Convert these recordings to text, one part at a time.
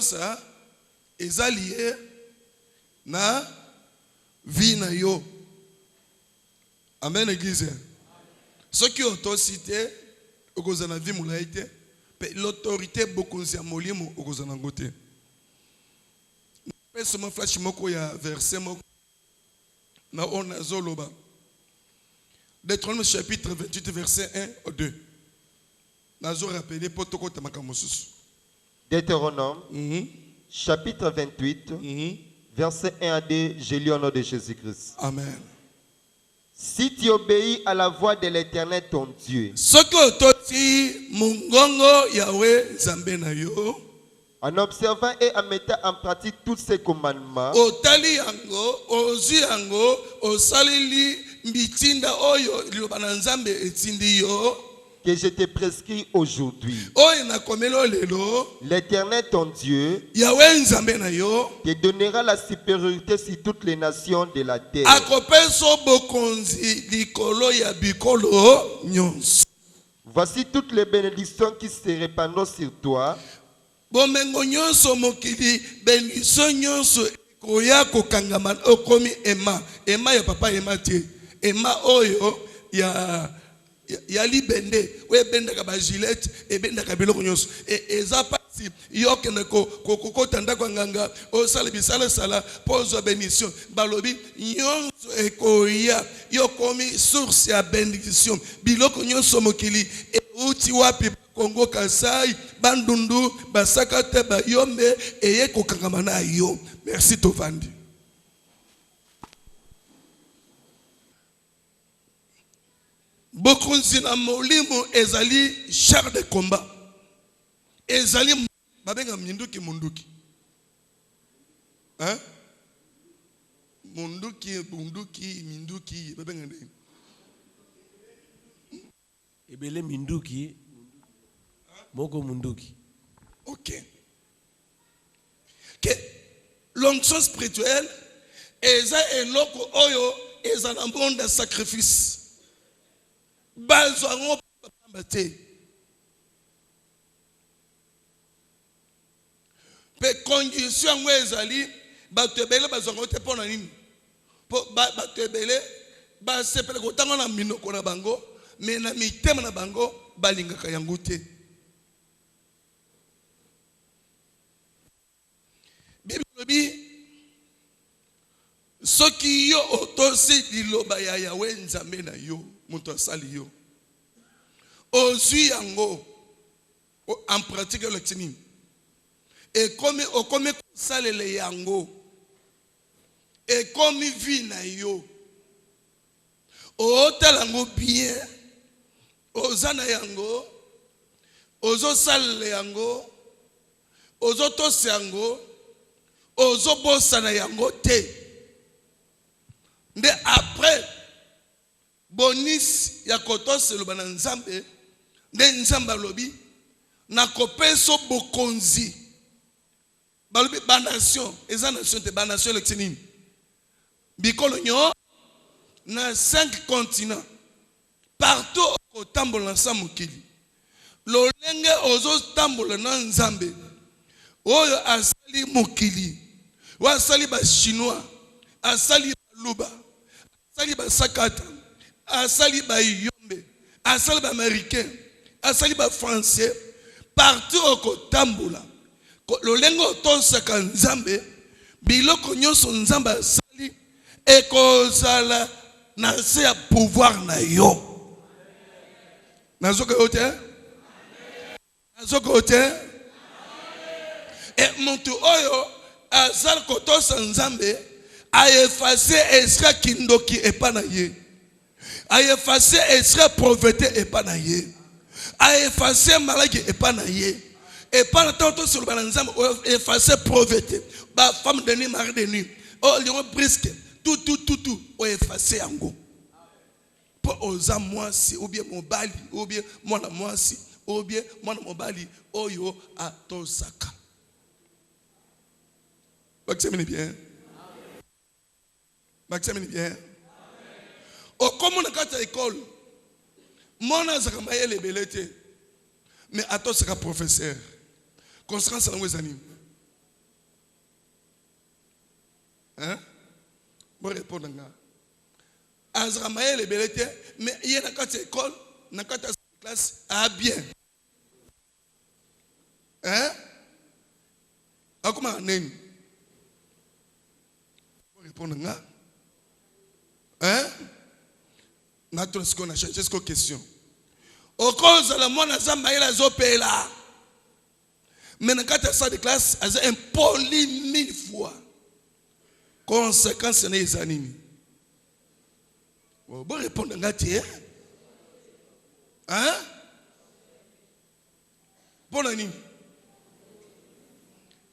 Ça est allié na vie na yo. Amen église. Ce qui ont cité au na vie moulaïté, l'autorité beaucoup de molimo au na ngote. Pesoma flash moko ya verset moko na ona zoloba. Deutéronome chapitre 28 verset 1 au 2. Nazo rappeler potoko tamaka mosusu. Deutéronome, chapitre 28, verset 1 à 2, je lis au nom de Jésus-Christ. Amen. Si tu obéis à la voix de l'Éternel ton Dieu, en observant et en mettant en pratique tous ses commandements, que je te prescris aujourd'hui, l'Éternel ton Dieu te donnera la supériorité sur toutes les nations de la terre. Voici toutes les bénédictions qui se répandront sur toi. Yali bende we benda ka ba gilet e benda ka biloko nyonso eza pasi yoke na ko tanda kwa nganga o sala bisala sala pose bénédiction balobi nyonso ekoya yokomi source ya bénédiction biloko nyonso mokili e uti wapi Kongo Kasai bandundu basakate ba yombe eye ko kangama na yo. Merci Tovandi. Beaucoup de molimo ezali char de combat. Ezali babenga minduki munduki. Hein? Munduki bunduki minduki babenga ndeni. Ebele minduki moko munduki. OK. Que l'onction spirituelle eza eloko oyo eza na monde de sacrifice. Bazwango bambate pe condition ngo ezali batebele bazwango te pona nini po batebele ba sepele kotango na minoko na bango mais na mitema na bango balingaka yango te. Bible soki yo otosi liloba ya Yahweh nzambe na yo moto asali yo ozwi yango en pratique le tini et comme kosalele yango et comme vie na yo otala yango bien ozana yango ozosalele yango ozotosa yango ozobosana yango te. Nde après bonis ya kotosa lobana nzambe nde nzambe lobi na kopeso bokonzi balobi ba nation eza nation te ba nation letinini bikolo nyo na 5 continents partout au tambola na samukili lolenge ozo tambola na nzambe oyo asali mukili wa asali ba chinois asali luba asali ba sakata asali ba yombe asali ba américain asali ba français partout au kotambola lolengo tosaka nzambe biloko nyonso nzambe asali ekozala na se ya pouvoir na yo nazoka yote nazoka yote Et montu oyo azal kotosa nzambe a effacé esra kindoki epanaye. A effacé esra prophète epanaye. A effacé malaki epanaye. Et par le temps sur le balanzam effacé prophète. Ba femme de nuit, mari de nuit. Oh lion brisque. Tout o effacé yango. Pour oza mwasi ou bien mobali ou bien mwana mwasi ou bien mwana mobali oyo atosaka. Maximine bien. Maximine bien. Au comme on a quatre écoles, mon azakamaye les belletés, mais atosaka professeur. Constance dans les animes. Hein? Bon répondre là. Azakamaye les belletés, mais il y a dans quatre écoles, dans quatre classes, ah bien. Hein? Ah comment name? Répondre là. Hein? Maintenant, ce qu'on a changé, c'est une question. Au cause de la monnaie, la zopé là. Mais dans quatre salles de classe, elle a impoli 1000 fois. Conséquence, c'est les animés. Bon, répondre à ça. Hein? Bon année.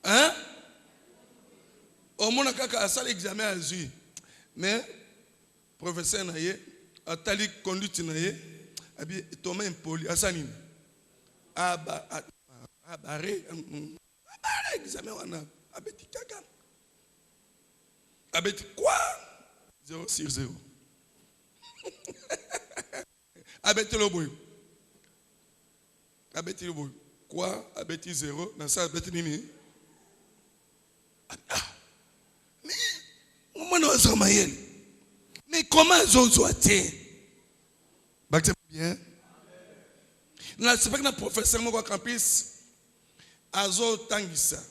Hein? Au moins, on a salle examen à Zui. Mais, professeur Naye, a tali conduite Naye, a bien Thomas impoli, à Sanin. Ah, bah, examen, on a bêti caca. A bêti quoi? 0 sur 0. A bêti le boy. A bêti le boy. Quoi? A bêti 0. Dans ça, a bêti nini? Mais comment Zozoate? Bien. Là, c'est pas que le professeur mon campus Azo Tangisa.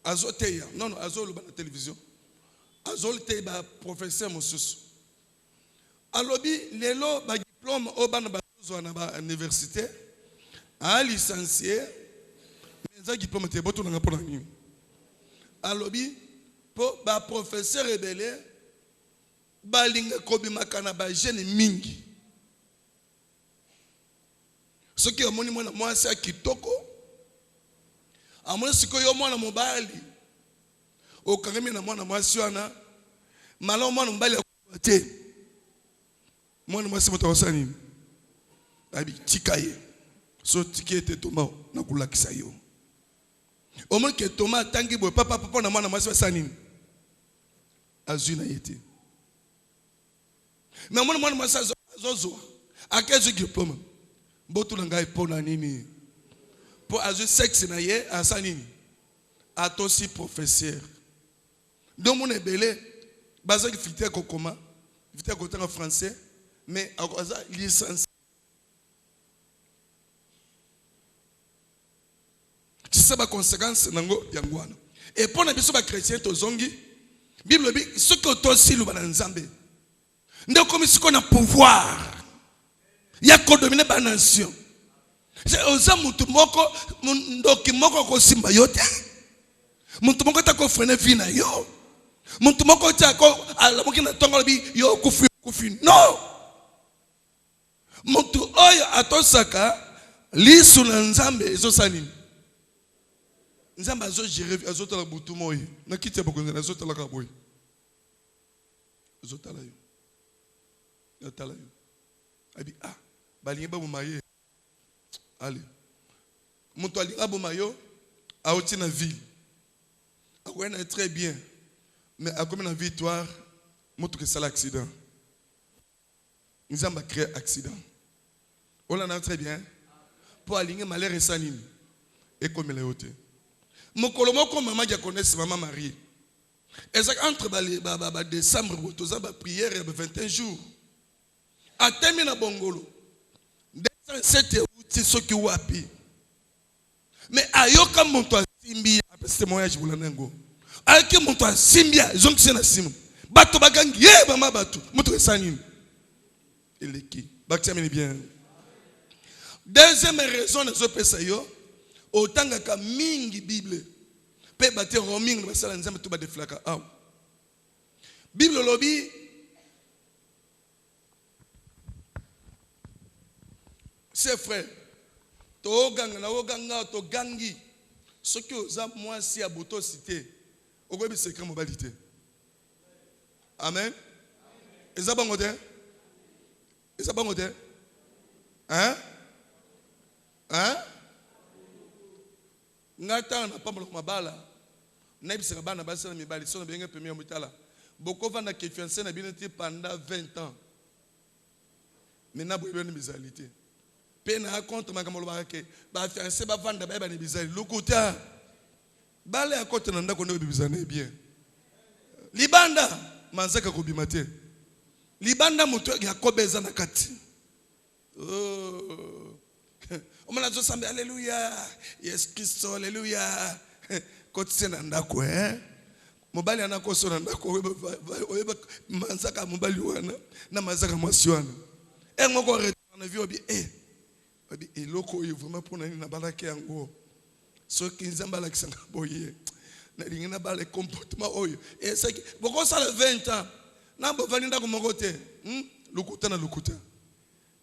Azo Teya. Non, Azo le la télévision. Azo le Teya professeur Moussous. Alobi, lelo ba diplôme au ban ba université. A licencié. Mais ça diplôme te boto na pour nani. Alobi pour ba professeur rebelle balinga kobimaka na ba jeune mingi. Ce qui est mon moi c'est kitoko. Amona siko yo mwana mobali. O kangemi na mwana mwasi wana. Malo mwana mobali akote. Mwana mwasi mutawasa nini? Abi tikaye. So tikete toma na kulakisa yo. Au moins que Thomas tangi boy papa na mwana mwasi wasa nini? Azuna yete. Mais mwana mwasi azozo. Akezo diplôme. Botu ngai pona nini? Pour azu sexe na ye asa nini? Atosi professeur. Donc mon ebele bazaki fité kokoma, fité côté en français, mais aza licence. C'est ba conséquence nango yangwana. Et pour na biso ba chrétien to zongi, Bible bi ce que tosi lu bana nzambe. Ndio comme ce qu'on a pouvoir. Ya ko dominer ba nation. C'est oza mutu moko ndoki moko ko simba yote. Mutu moko ta ko freiner vina yo. Mutu moko ta ko ala moki na tongo bi yo kufi. No. Mutu oyo atosaka lisu na nzambe ezosani. Nzambe azo gérer azotala butu moyi. Na kiti boko nzana azotala ka boy. Azotala yo. Azotala yo. Abi balingi babumaye. Allez. Mutu alinga bumayo aoti na ville. Akwena très bien. Mais a comme une victoire, mutu ke sala accident. Nzamba crée accident. On en a très bien. Pour aligner malheur et sanime. Et comme les hautes. Mokolo moko maman qui connaît maman Marie. Exact entre décembre botoza ba prière et 21 jours. A terminé bongolo. 207 août soki wapi. Mais ayoka monto simbi après témoignage bulanengo. Ayeke monto simbia zonki na simu. Bato bagangi ye mama bato. Moto sanime. Eleki. Bakti ameni bien. Deuxième raison de ce yo otangaka mingi Bible pe bate romingi basala nzambe to ba deflaka aw Bible lobi c'est frère to ganga na oganga to gangi soki oza mwasi ya boto cité okoyebi secret mobali te amen eza bango te eza bango te hein ngata na pambola mabala na bisaka bana basala mibali sona benga premier mutala boko vanda ke fiancé na bineti pendant 20 ans maintenant boyebe ni bizalité pe na compte makamolo barake ba fiancé ba vanda ba ni bizali lokuta bale ya kote na ndako ndo bizana bien libanda manzaka kobima te libanda moto ya kobeza na kati oh omana zo sambe alléluia yes Christo alléluia kote na ndako mobali anako so na ndako oyeba manzaka mobali wana na manzaka mwasi wana ngoko retourner vie obi obi eloko oyo vraiment pour nani na balake yango soki nzamba la kisanga boye na lingina bale comportement oyo saki boko sala 20 ans na bo vali ndako moko te lukuta na lukuta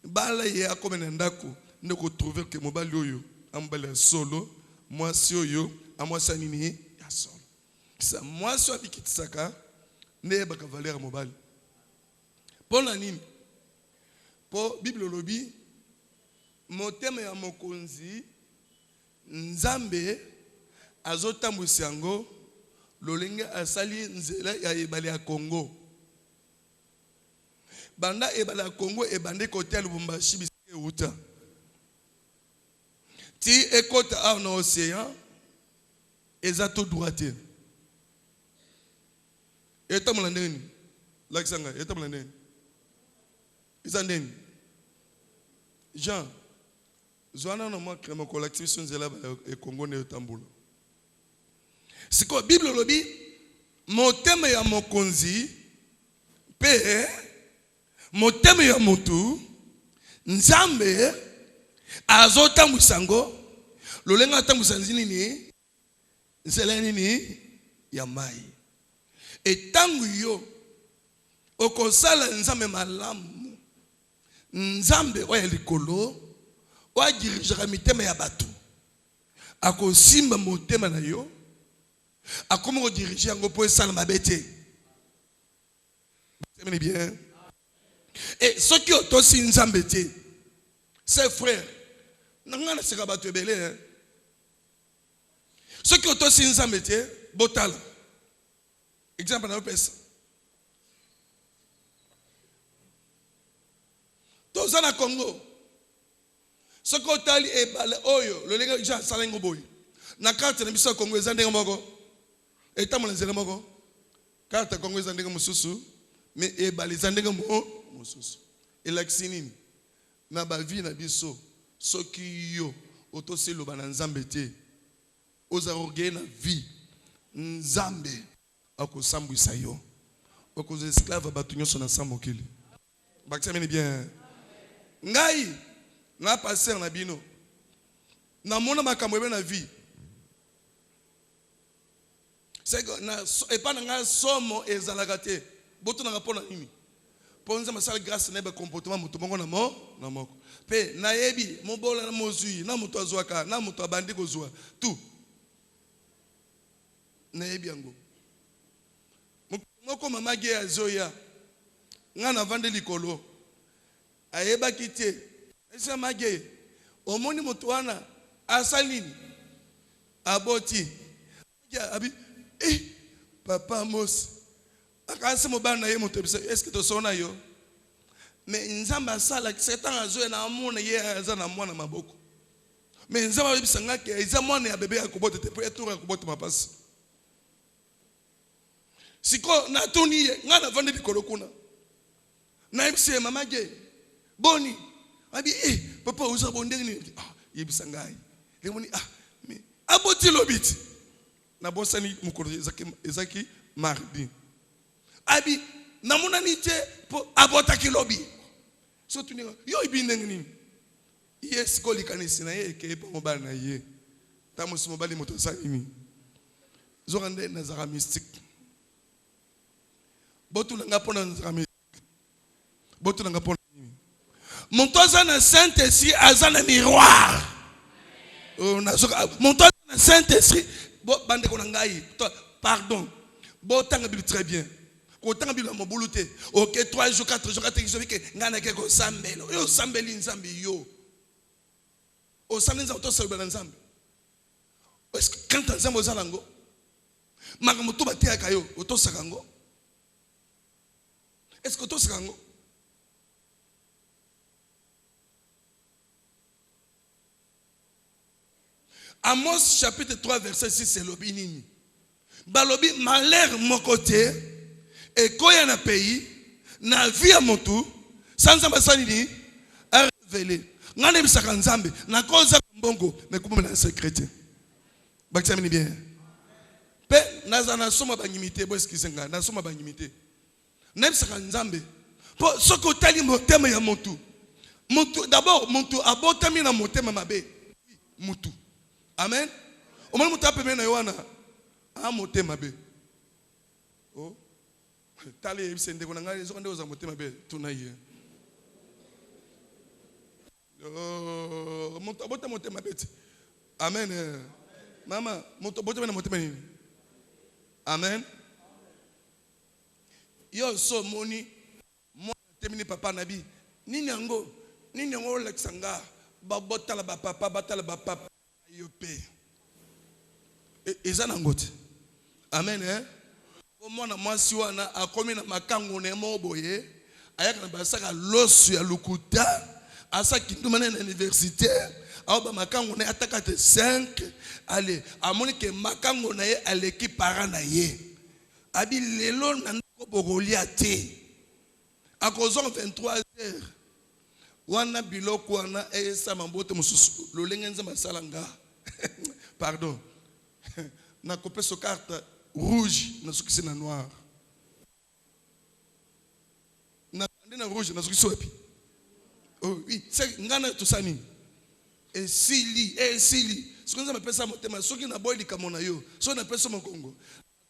bala ye akomena ndako ndeko trouver que mobali oyo ambala solo mwasi oyo amwasa nini ya solo sa mwasi abikitisaka ne baka valeur mobali pona nini po Bible lobi motema ya mokonzi nzambe azotambwisa yango lolenge asali nzela ya ebale ya Congo banda ebale ya Congo ebande kote ya Lubumbashi bisike uta ti ekota a na océan ezato droite eta mlandeni lakisanga eta mlandeni izandeni Jean Zoana no mwa krema collective nzela e Congo ne tambula siko Bible lobi motema ya mokonzi pe motema ya motu nzambe azotambwisa ngo lolenga atambwisa nini nzela nini ya mai etangu yo okosala nzambe malamu nzambe oya likolo wa dirigera mitema ya bato akosimba motema na yo akomo ko diriger yango po esala mabete c'est bien et ce qui otosi nzambe te c'est frère nangana seka bato ebele ce qui otosi nzambe te botala exemple na pesa toza na Congo soko otali ebale oyo lolenga ja salengo boy na carte na biso Congo eza ndenge moko etamola nzela moko carte Congo eza ndenge mususu mais ebale eza ndenge mususu elakisi nini na ba vie na biso soki yo otosi loba na nzambe te oza orgueil na vie nzambe akosambwisa yo okoza esclave bato nyonso na samokili bakisami bien ngai na passer na bino na mona makambo ebe na vie c'est que na epa na nga somo ezalaka te boto na pona nini ponza masala grâce na ba comportement muto mongo na moko pe na yebi mobola na mozui na muto azwaka na muto abandi kozwa tout na yebi yango moko mama ge azoya nga na vande likolo ayeba kite esa mage omoni muto wana asalini aboti ya abi papa mos akase mo bana ye muto bisa est-ce que to sona yo mais nzamba sala setan azoya na amona ye aza na mwana maboko mais nzamba bisa ngake eza mwana ya bebe ya kubota te po etura kubota mapasi siko na toni ye nga na vande likolo kuna na ibse mama ge boni abi papa uza bondenge ni yebisa ngai lemoni mais aboti lobiti na bosani mukolo ezaki mardi abi namuna ni te po abota ki lobi so tuni yo ibindenge ni yes ko likanisi na ye ke pa mobana na ye tamusi mobali moto salimi zorande nazara mystique botu nanga pona nazara mystique botu nanga pona monto na saint esprit azana miroir monto na saint esprit bande ko ngai pardon botanga bible très bien ko tanga bible mo bulute OK 3 jours 4 jours 4 jours que ngana ke ko sambelo yo sambeli nzambi yo o sambeli nzambi to selba nzambi est-ce que quand nzambi ozalango makambo to batia kayo to sakango est-ce que to sakango Amos chapitre 3 verset 6 c'est lobi nini balobi malheur mon côté et koya na pays na vie à motu sans ambasani ni a révélé ngane bisaka nzambe na koza mbongo mais comme na secret bakisami bien pe nazana soma bangimité bo eskisenga na soma bangimité na bisaka nzambe po soko tali motema ya motu d'abord motu abotami na motema mabe mutu amen o mona mutu apeme na yohana a motema be oh tali bisende ko nanga zo ndeo za motema be tunaye oh motu abotama motema be amen mama motu abotama na motema ni amen yo so moni mo temini papa nabi nini yango lexanga babotala ba papa batala ba papa yope ezana ngote amen mwana mwasi wana akomi na makango na moboye ayaka na basaka losu ya lukuta asa kinduma na université au ba makango na ataka te 5 allez amoni ke makango na ye aleki para na ye abi lelo na ndako bogolia te akozo 23h wana biloko wana esa mambote mususu lolenge nzamba salanga pardon na coupé so carte rouge na sukisi na noir na ndina rouge na sukisi wapi oh oui c'est ngana tusani esili sikonza mapesa motema soki na boy likamona yo so na pesa mokongo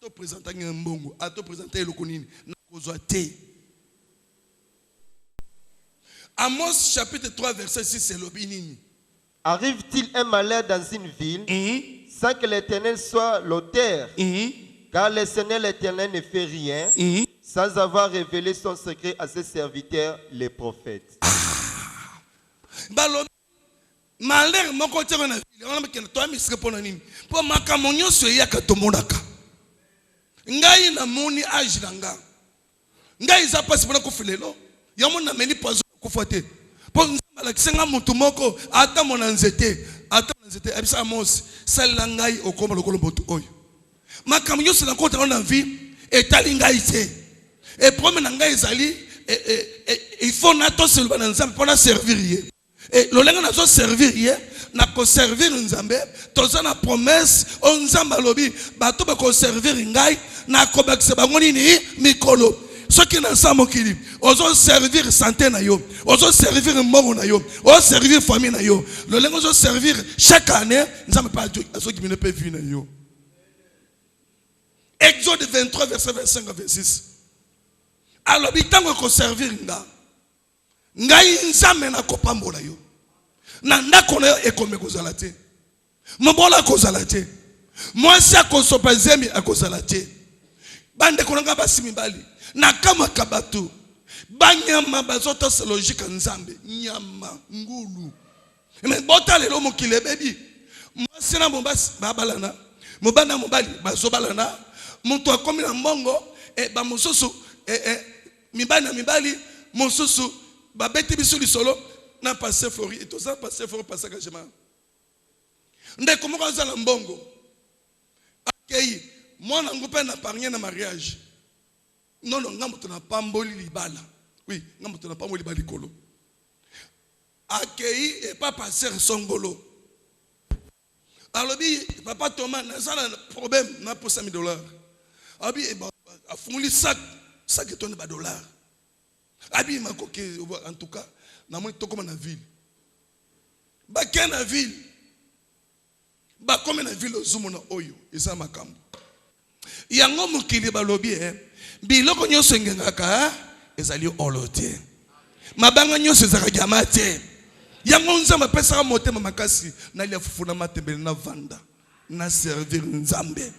to présenter ngembongo ato présenter eloko nini na kozwa te. Amos chapitre 3 verset 6 c'est l'obinini. Arrive-t-il un malheur dans une ville sans que l'Éternel soit l'auteur? Car le Seigneur l'Éternel ne fait rien sans avoir révélé son secret à ses serviteurs, les prophètes. Malheur moko tero na ville on a to amisike pona nini po makamonyo so yaka tomonaka ngai na moni age nanga ngai za pasi pona kufilelo yamona meni pozo kufote po nzamba kisenga mutu moko ata mona nzete abisa Amos sala ngai okoma lokolo botu oyo makamonyo so na kota na vie etali ngai te et promet na ngai ezali il faut na to se lobana nzamba pona servir ye. Et l'olenga na zo servir ye na ko servir nzambe toza na promesse on nzamba lobi bato ba ko servir ngai na ko bakse bango nini mikolo soki na sa mokili ozo servir santé na yo ozo servir mbongo na yo ozo servir famille na yo l'olenga ozo servir chaque année nzambe pa azo ki mine pe vie na yo. Exode 23 verset 25 à 26 alors bitango ko servir ngai nzambe na kopambola yo na ndako na yo ekome kozala te mobola kozala te mwasi akosopa zemi akozala te bande konanga basimi bali na kama kabatu banyama bazota se logique nzambe nyama ngulu mais bota lelo mokile bebi mwasi na mombasi babalana mobana mobali bazobalana muntu akomi na mbongo ba mosusu mibali mosusu babeti biso lisolo na passé fori et tout ça passé fori passé kajema ndeko moko azala mbongo akei mwana ngupe na pargne na mariage non ngamuto na pamboli libala oui ngamuto na pamboli libala likolo akei et pas passer songolo alobi papa Thomas na sala problème na pour $100 abi afunguli sac tonne ba $. Abi makoke en tout cas na moni tokoma na ville ba ken na ville ba comme comme na ville ozomona oyo eza makambo yango mokili balobi biloko nyonso engengaka ezali olote mabanga nyonso ezaka jama te yango nzambe apesaka motema makasi nalia fufuna matembele na vanda na servir nzambe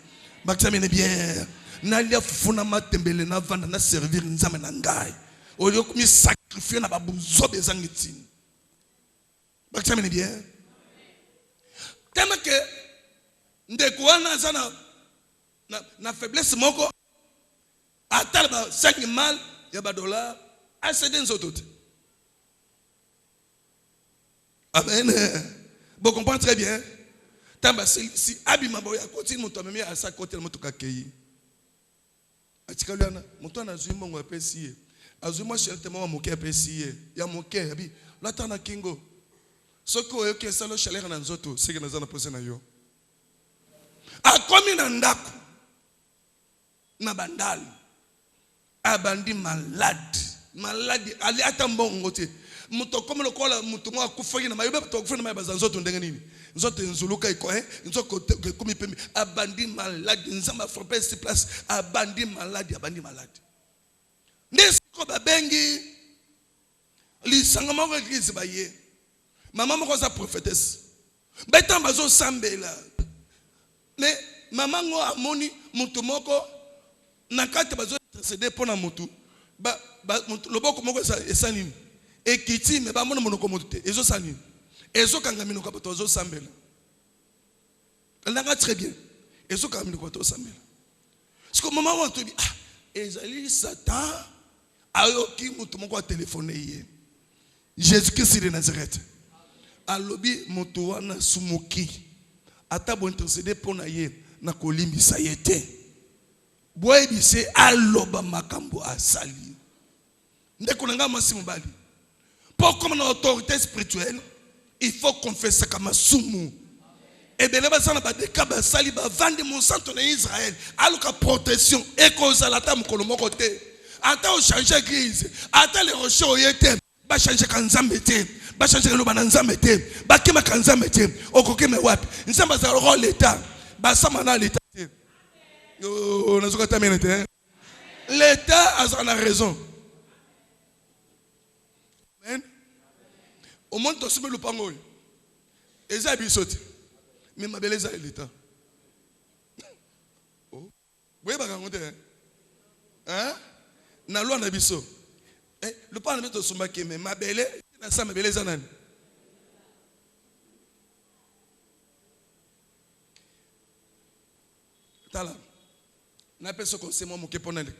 bakisamene bien nalia fufuna matembele na vanda na servir nzambe na ngai olio komi sacrifier na babuzobe ezangitini bakisamene bien tellement que ndeko wana aza na faiblesse moko atala ba 5 mal ya ba dollar acede nzoto te. Amen. Vous comprenez très bien. Tamba si abima boya continue moto amemi à sa côté moto kakei. Atikaluana moto na zui mbongo apesi. Azui mo chelte mo moke apesi ya moke abi latana kingo. Soko yo ke salo chaleur na nzoto sike na zana pose na yo. Akomi na ndako na bandali. Abandi malade ali atambongo te. Muto comme le kola muto mo akufaki na mayobe to kufana na bazanzoto ndenge nini nzoto nzuluka iko nzoko komi pembe abandi malade nzamba frappé sur place abandi malade ndesiko babengi lisanga moko église baye mama moko za prophétesse beta bazo sambela mais mama ngo amoni muto moko na kati bazo intercéder pona mutu ba loboko moko esa nini ekiti me ba mona monoko mote ezo sani ezo kanga minoko bato ezo sambela ndanga très bien ezo kanga minoko bato sambela siko mama wa to bi ezali satan ayoki mutu moko a téléphoner ye Jésus Christ de Nazareth alobi mutu wana sumuki ata bo intercéder pona ye na kolimbisa ye te boye bise aloba makambo asali ndeko nanga masimu bali. Pour comme une autorité spirituelle, il faut confesser comme sumu. Et bien les personnes ba dekaba sali ba vendre mon centre en Israël, alors que protection et cause à la table kolomo côté. Ata o changer église, ata les rochers oyete, ba changer kanzambe te, ba changer lo bananzambe te, ba kima kanzambe te, okoke me wapi. Nzamba za ro l'état, ba samana l'état. Oh, nazoka tamene te. L'état a la raison. Au monde de le pango. Et ça bisote. Mais ma belle est l'état. Oh. Oui, bah quand hein? Na loi na biso. Eh, le pan de son baquet, mais ma belle, na sa ma belle zanan. Tala. Na peso ko se mo ke ponalik.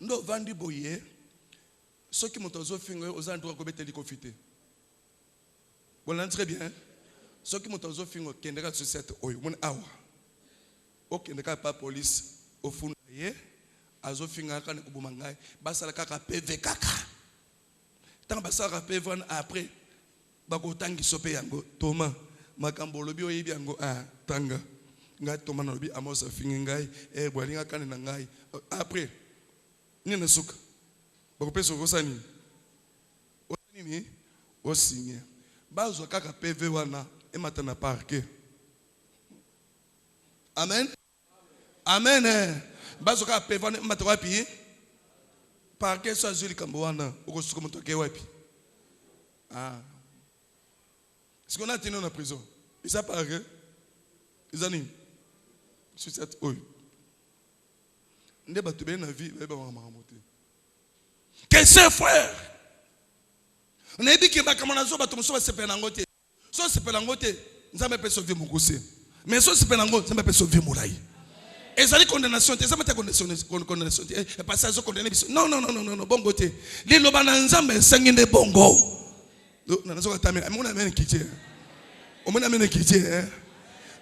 Ndo vandi boye. Ceux qui m'ont offert aux endroits où ils ont profité. Vous l'entendez très bien. Ceux qui m'ont offert qui ont société, mon awa. Ok, ne pas police au fond. Ils ont fait un peu de boumangay. Basa la kaka PV kaka. Tant basa la PV après. Bako tangi sope yango. Thomas, makambo lobi oyebi yango tanga. Ngai Thomas lobi amos fingai. Boalinga kane nangai. Après, ni ne souka. Bakopesa okosani osani osinye bazwa kaka PV wana emata na parquet. Amen. Amen. Bazwa kaka PV wana emata wapi parquet so azuli kambo wana okosuka moto ke wapi ce qu'on a tenu en prison et ça parquet ils animent sur cette oil ndeba tubé na vie ba mamamote. Que c'est frère. On a dit que Bakamanazo Batomso se penangote. So se penangote, nous avons sauvé mon gosse. Mais so se penangote, nous avons sauvé mon laï. Et ça dit condamnation, ça m'a condamnation. Et pas ça, condamné. Non, bon côté. Les lobananzambe sangine bongo. Non, non, tamé. On amène qui tient. On amène qui tient.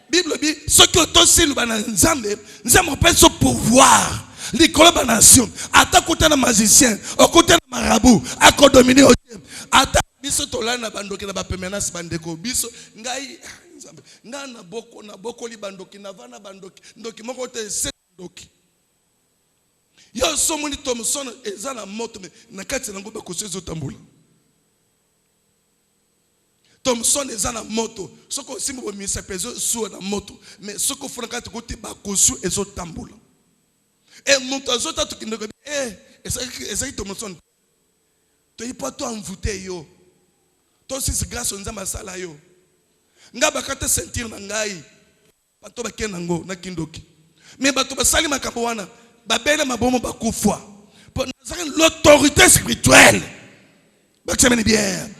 Bible dit, ce que toi c'est lobananzambe, nous avons pas ce pouvoir. Les collaborations, attaque côté de magicien, au côté de marabout, à dominer au thème. Attaque biso tolana bandoki na ba permanence bandeko biso ngai nzambe ngana boko li bandoki na vana bandoki ndoki moko te se ndoki. Yo somoni Thomson ezana moto na kati na ngoba kosezo tambula. Thomson eza na moto. Soko simbo bo misa peso su na moto. Mais soko fona kati kote ba kosu ezo tambola. Et moto azota tukindoko eza Thomson. To ipa to envoûter yo. To si grâce onza masala yo. Nga bakata sentir na ngai. Bato bakena ngo na kindoki. Mais bato basali makambo wana babele mabomo bakufwa. Pour l'autorité spirituelle. Baksemeni bien.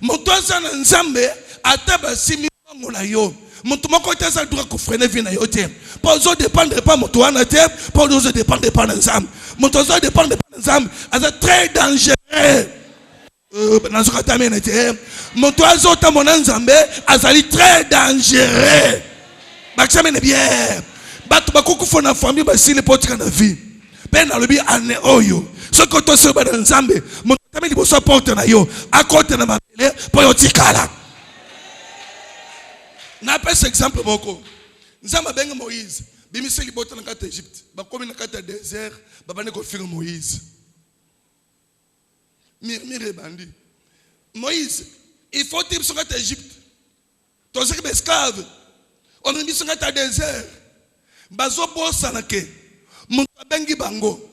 Moto azana nzambe ataba simi ngona yo. Moto moko tesa droit ko freiner vie na yo te. Pas zo dépendre pas moto wana te, pas zo dépendre pas nzambe. Moto zo dépendre pas nzambe, c'est très dangereux. Nazoka tamene te. Moto azo ta mona nzambe azali très dangereux. Baksemeni bien. Bato bakukufa na famille basile potika na vie. Ben na lobi ane oyo. Ce que tu sais dans Nzambe, mon tamé liboso porte na yo, à côté na mabele pour yo tikala. Na pas cet exemple boko. Nzamba benga Moïse, bimise libota na kata Égypte, ba komi na kata désert, ba bane ko finga Moïse. Mire bandi. Moïse, il faut tirer sur kata Égypte. Toi c'est que esclave. On a mis sur kata désert. Bazo bossa na ke. Mon bengi bango.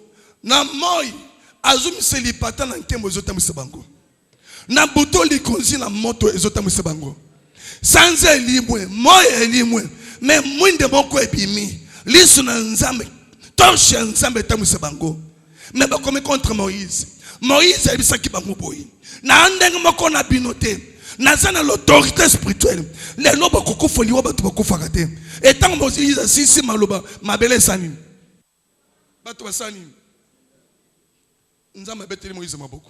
Na moi azumi selipata na nkembo ezota musebango na buto likonzi na moto ezota musebango sanze elimwe moyo elimwe me mwinde moko ebimi lisu na nzambe torche nzambe ta musebango me bakome contre Moïse ebisaki bango boyi na ndenge moko na binote nazana l'autorité spirituelle les loba kokofoli wa batu bakofaka te etango Moïse sisi maloba mabele sani batu basani Nzamba beteli Moïse maboko.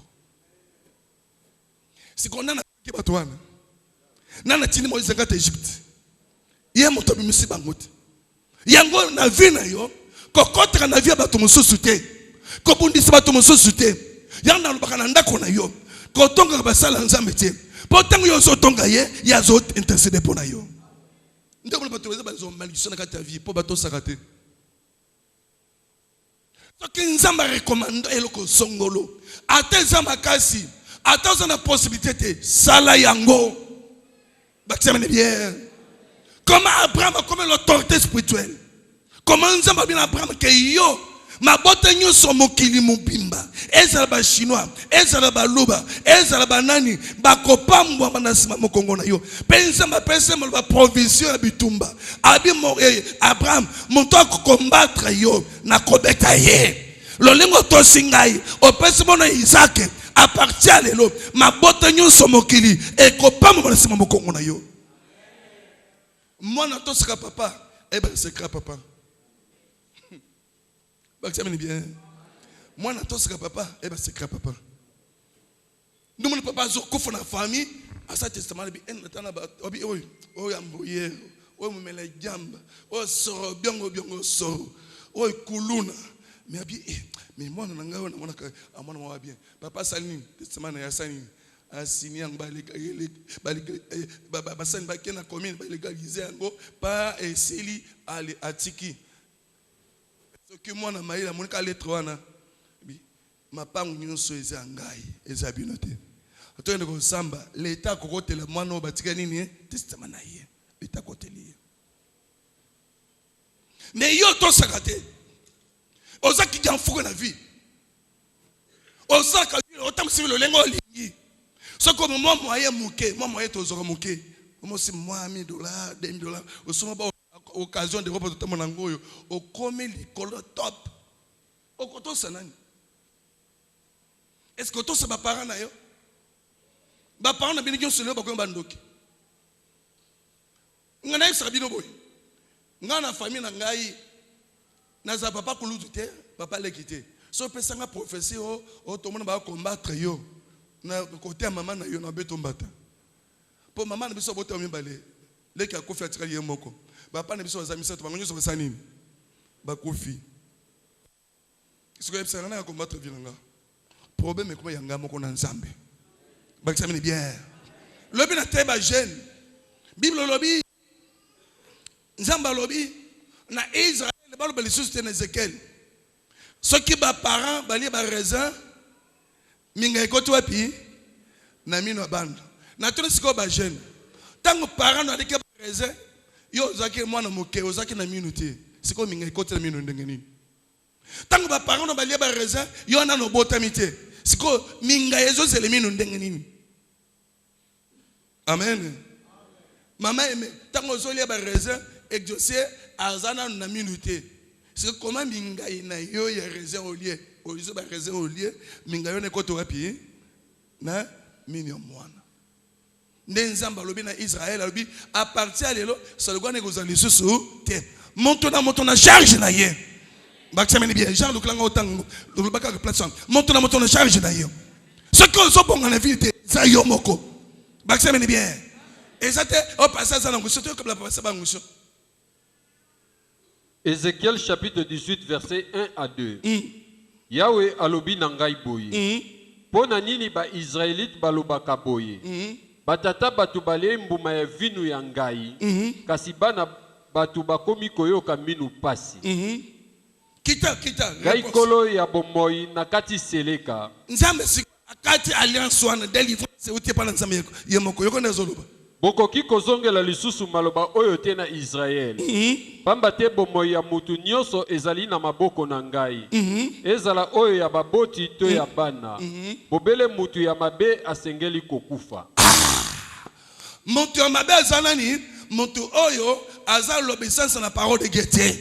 Si qu'on a ki batwana. Nana tini Moïse ngata Égypte. Ye moto bimisi bangote. Yango na vie na yo, kokotra na vie bato mosusu te. Ko bundisa bato mosusu te. Yana lobaka na ndako na yo. Ko tonga basala Nzambe te. Po tango yo zo tonga ye, ya zo intercéder pour na yo. Ndeko bato beza bazo malédiction na kata vie po bato sakate. Ce que nous avons recommandé est le songolo. Ate zamba kasi, ate zana possibilité sala yango. Baksemene bien. Comment Abraham a comme l'autorité spirituelle? Comment nous avons bien Abraham que yo ma bote nyonso mokili mobimba. Ezala ba chinois, ezala ba luba, ezala ba nani, ba kopambwa banasima mokongo na yo. Pensa ma pensa ba provision ya bitumba. Abi Abraham monto ko combattre yo na kobeta ye. Lolengo to singai opesi mono Isaac a partir lelo ma bote nyonso mokili e kopambwa banasima mokongo na yo. Mwana to sika papa, e ba sika papa. Baksemeni bien. Moi na to sika papa, e ba sika papa. Nous mon papa zo ko na famille, à sa testament bi en tana ba obi o yamboye, o mumele jamba, o soro biongo soro, o kuluna. Mais abi mais moi na ngao na mona ka amona mwa bien. Papa salini testament na ya salini. Asini yang basani bakena commune ba légaliser yango pa esili ali atiki. Ce que moi na maïla mon ka lettre wana ma pangu nyonso eza ngai eza binote. Atone ko samba l'état ko kotela mwana o batika nini testament na ye l'état koteli. Mais yo to sakate. Oza ki janfuko na vie. Oza ka otam si le lengo lingi. Ce que moi moyen mouké, moi moyen tozoro mouké. Moi si moi $1000, $20. Au somo ba occasion de reporter mon angoyo au comme l'école top au koto sanani. Est-ce que tout ça ba parents na yo ba parents na bini nyonso le ba ko bandoki ngana isa bino boy ngana famille na ngai na za papa kulutu te papa lekite so pesa nga prophétie o to mona ba combattre yo na côté ya maman na yo na beto mbata po maman na biso boto mibale leki akofi atika ye moko papa na biso bazamisa to bango nyonso basani ba kofi ce que ça na combattre vilanga problème est comment yanga moko na nzambe baksamini bien lobi na teba jeune bible lobi nzamba lobi na Israël ba lobi lisusu na Ezekiel ceux qui ba parents ba li ba raisin minga ekoti wapi na mino banda Natone siko ba jeune. Tant que parents n'ont pas raison, yo zaki moi na moke, ozaki na minute. Siko minga côté na minute ndengeni. Tant que parents n'ont pas raison, yo na no botamité. Siko minga yezo c'est le minute ndengeni. Amen. Maman aime. Tant que ozoli ba raison, exaucer azana na minute. C'est comment minga na yo ya raison au lieu. Ozo ba raison au lieu, minga yo ne koto wapi na minyo mwana. Nenzamba lobi na Israël lobi à partir de là ça le gouvernement kozali susu te monto na charge na ye baksameni bien genre le klanga autant le baka que plateforme monto na charge na ye ce que so bonga na vie te za yo moko baksameni bien et ça te au passage ça na nguso te comme la passage ba nguso. Ézéchiel chapitre 18 verset 1 à 2. Yahweh alobi na ngai boye. Pona nini ba Israélite balobaka boye. Batata batu bale mbuma ya vinu ya ngai. Kasi bana batu bakomi koyoka minu pasi. Kita. Ngai kolo ya bomoi na kati seleka. Nzambe si akati alliance wana délivrance uti pa na nzambe yemoko yoko na zoloba. Bokoki kozongela lisusu maloba oyo te na Israël. Pamba te bomoi ya mutu nyonso ezali na maboko na ngai. Ezala oyo ya baboti to ya bana. Bobele mutu ya mabe asengeli kokufa. Mutu ya mabe azanani, mutu oyo azal l'obéissance na parole de Dieu.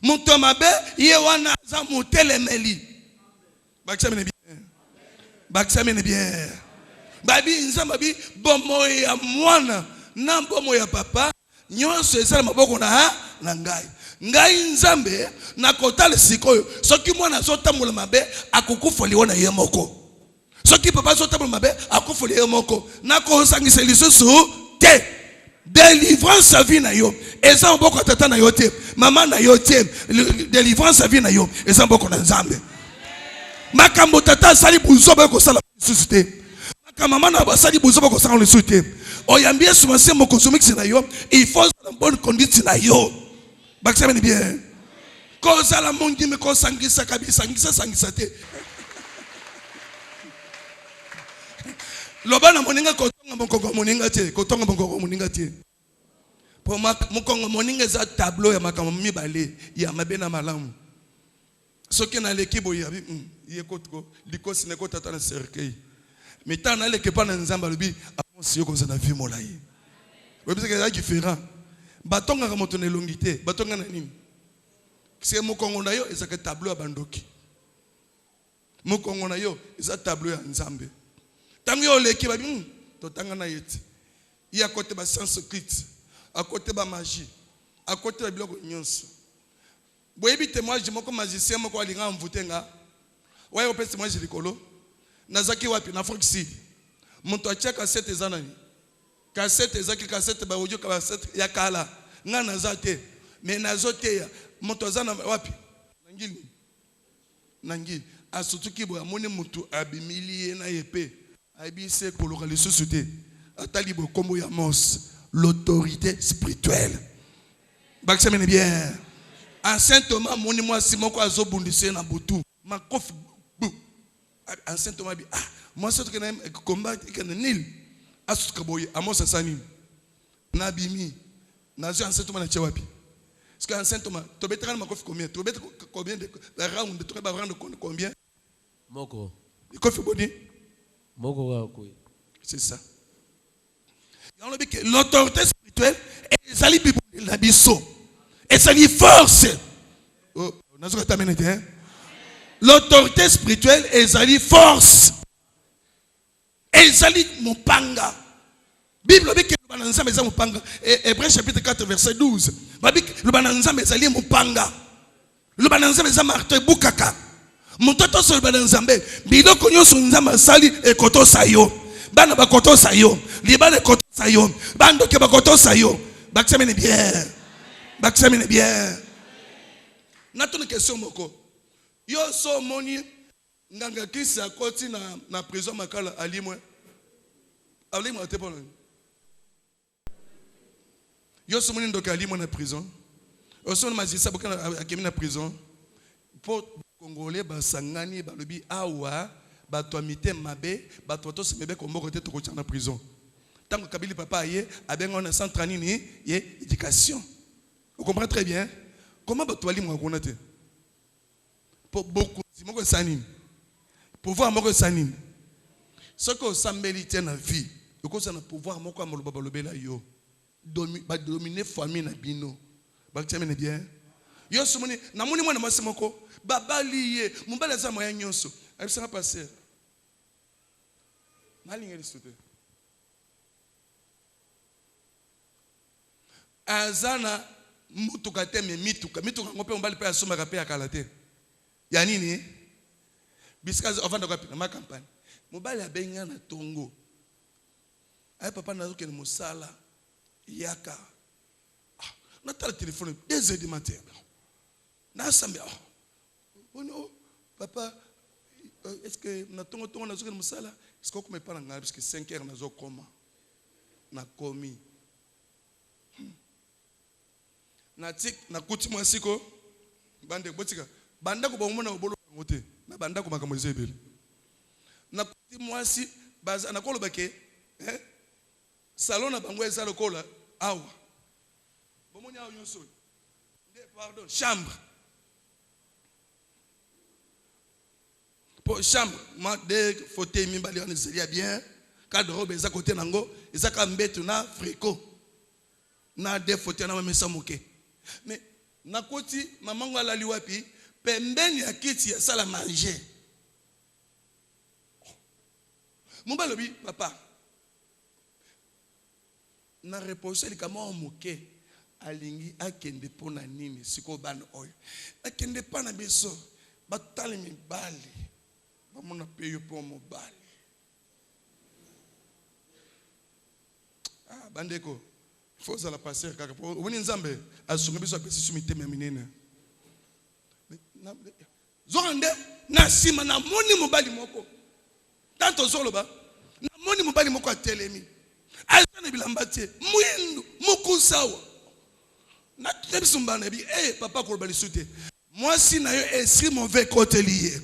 Mutu ya mabe ye wana za mutelemeli. Baksamene bien. Babi nzambabi bomo ya mwana na bomo ya papa nyonso ezala maboko na ngai nzambe na kotala sikoyo soki mwana azotambola mabe akokufa liwana ye moko soki papa azotambola mabe akufa ye moko na kosangisa lisusu te délivrance sa vie na yo eza maboko tata na yo te mama na yo te délivrance sa vie na yo eza maboko na nzambe makambo tata sali buzoba ko sala lisusu te maman na basali buzoba ko sala lisusu te oyambie sumanse mo consomix na yo il faut en bonne conduite na yo baksameni bien ko sala mongi me ko sangisa kabisa sangisa te lobana moninga ko tonga mongongo moninga te ko tonga mongongo moninga te pour mongongo moninga za tableau ya makambo mibale ya mabena malamu soki na l'équipe ya yekotko likosi ne ko tata na cercueil mais tant na le que pas na nzamba lobi amonsi yo comme ça na vie molai oui parce que c'est différent batonga ka moto na longité batonga na nini c'est mokongo na yo ezaka tableau ya bandoki mokongo na yo eza tableau ya nzambe tango yo leki babi to tanga na yeti ya côté ba sanskrit à côté ba magie à côté ba biloko nyonso boyebi témoignage moko magicien moko alinga mvutenga waye opesi moi je likolo nazaki wapi na Foxy moto atia cassette ezanani cassette ezaki cassette ba audio ka cassette ya kala nga nazate mais nazote ya moto azana wapi nangili asutuki bo amoni moto abimili na yepe abise koloka le société atali bo kombo ya mos l'autorité spirituelle baksemene bien en Saint Thomas moni moi simoko azobundise na butu makofi en Saint Thomas bi moi c'est que na combat que na nil asuka boye amosa sani na bimi na en Saint Thomas na chewapi parce que en Saint Thomas to betaka na makofi combien to betaka combien de round de to ba round combien moko kofi boni moko wa ko c'est ça on dit que l'autorité spirituelle est sali bibo la biso et sali force oh nazo tamene te l'autorité spirituelle est sali force et sali mopanga Bible dit que le bananzambe est mopanga Hébreux chapitre 4 verset 12 babi le bananzambe est mopanga le bananzambe est marteau bukaka mototo so le bananzambe biloko nyoso nzamba sali ekoto sayo bana bakoto sayo libane koto sayo bando ke bakoto sayo baksemene bien natone question moko yo so moni nganga kisa koti na prison makala alimwe te pona yo so moni ndoka alimwe na prison yo so magistrat bokana akemi na prison pour congolais basangani balobi awa bato amité mabe, bato to se mebe kombo côté to kotia na prison. Tant que Kabili papa aye, abenga on centre nini, yé éducation. Vous comprenez très bien? Comment bato ali mo konate? Pour beaucoup, si moko sanini. Pour voir moko sanini. Ce que sambeli tient na vie, le ko na pouvoir moko amoloba balobela yo. Dominer famille na bino. Ba tiamene bien. Yo sumoni na moni mwana mwasi moko, babali ye, mumbala za moya nyonso. Abi sanga passer. Malinga lisute. Azana mutuka teme mituka ngope mbali pe asoma ka pe akalate. Ya nini? Bisikazi ofanda kwa na ma campagne. Mobali abenga na tongo. Ay papa na zoke musala yaka. Na tala téléphone 2 heures du matin. Na sambe. Oh papa est-ce que na tongo na zoke musala? Est-ce que comme pas na parce que 5 heures na zo koma. Na komi. Na tik na kuti mwasiko bande botika banda ko bomona obolo ngote na banda ko makambo ezebele na kuti mwasi baza na kolo bake salon na bango ezalo kola awa bomoni awo nyonso pardon chambre pour chambre ma de fauteuil mimbali on seria bien cadre robe eza côté nango eza ka mbetu na frico na de fauteuil na mesa moke. Mais nakoti mamango alali wapi pembeni ya kiti ya sala manger. Mubalobi papa na reposer kama moke alingi akende pona nini siko ban oyo akende pana beso batali mibali bamona peyo po mobali. Bandeko faut ça la passer kaka po woni nzambe asunga biso apesi sumite meminene zorande na sima na moni mobali moko tanto zoloba na moni mobali moko atelemi azana bilambate mwindu mukusawa na tebisumbana bi papa ko bali sute moi si na yo esprit mauvais côté lié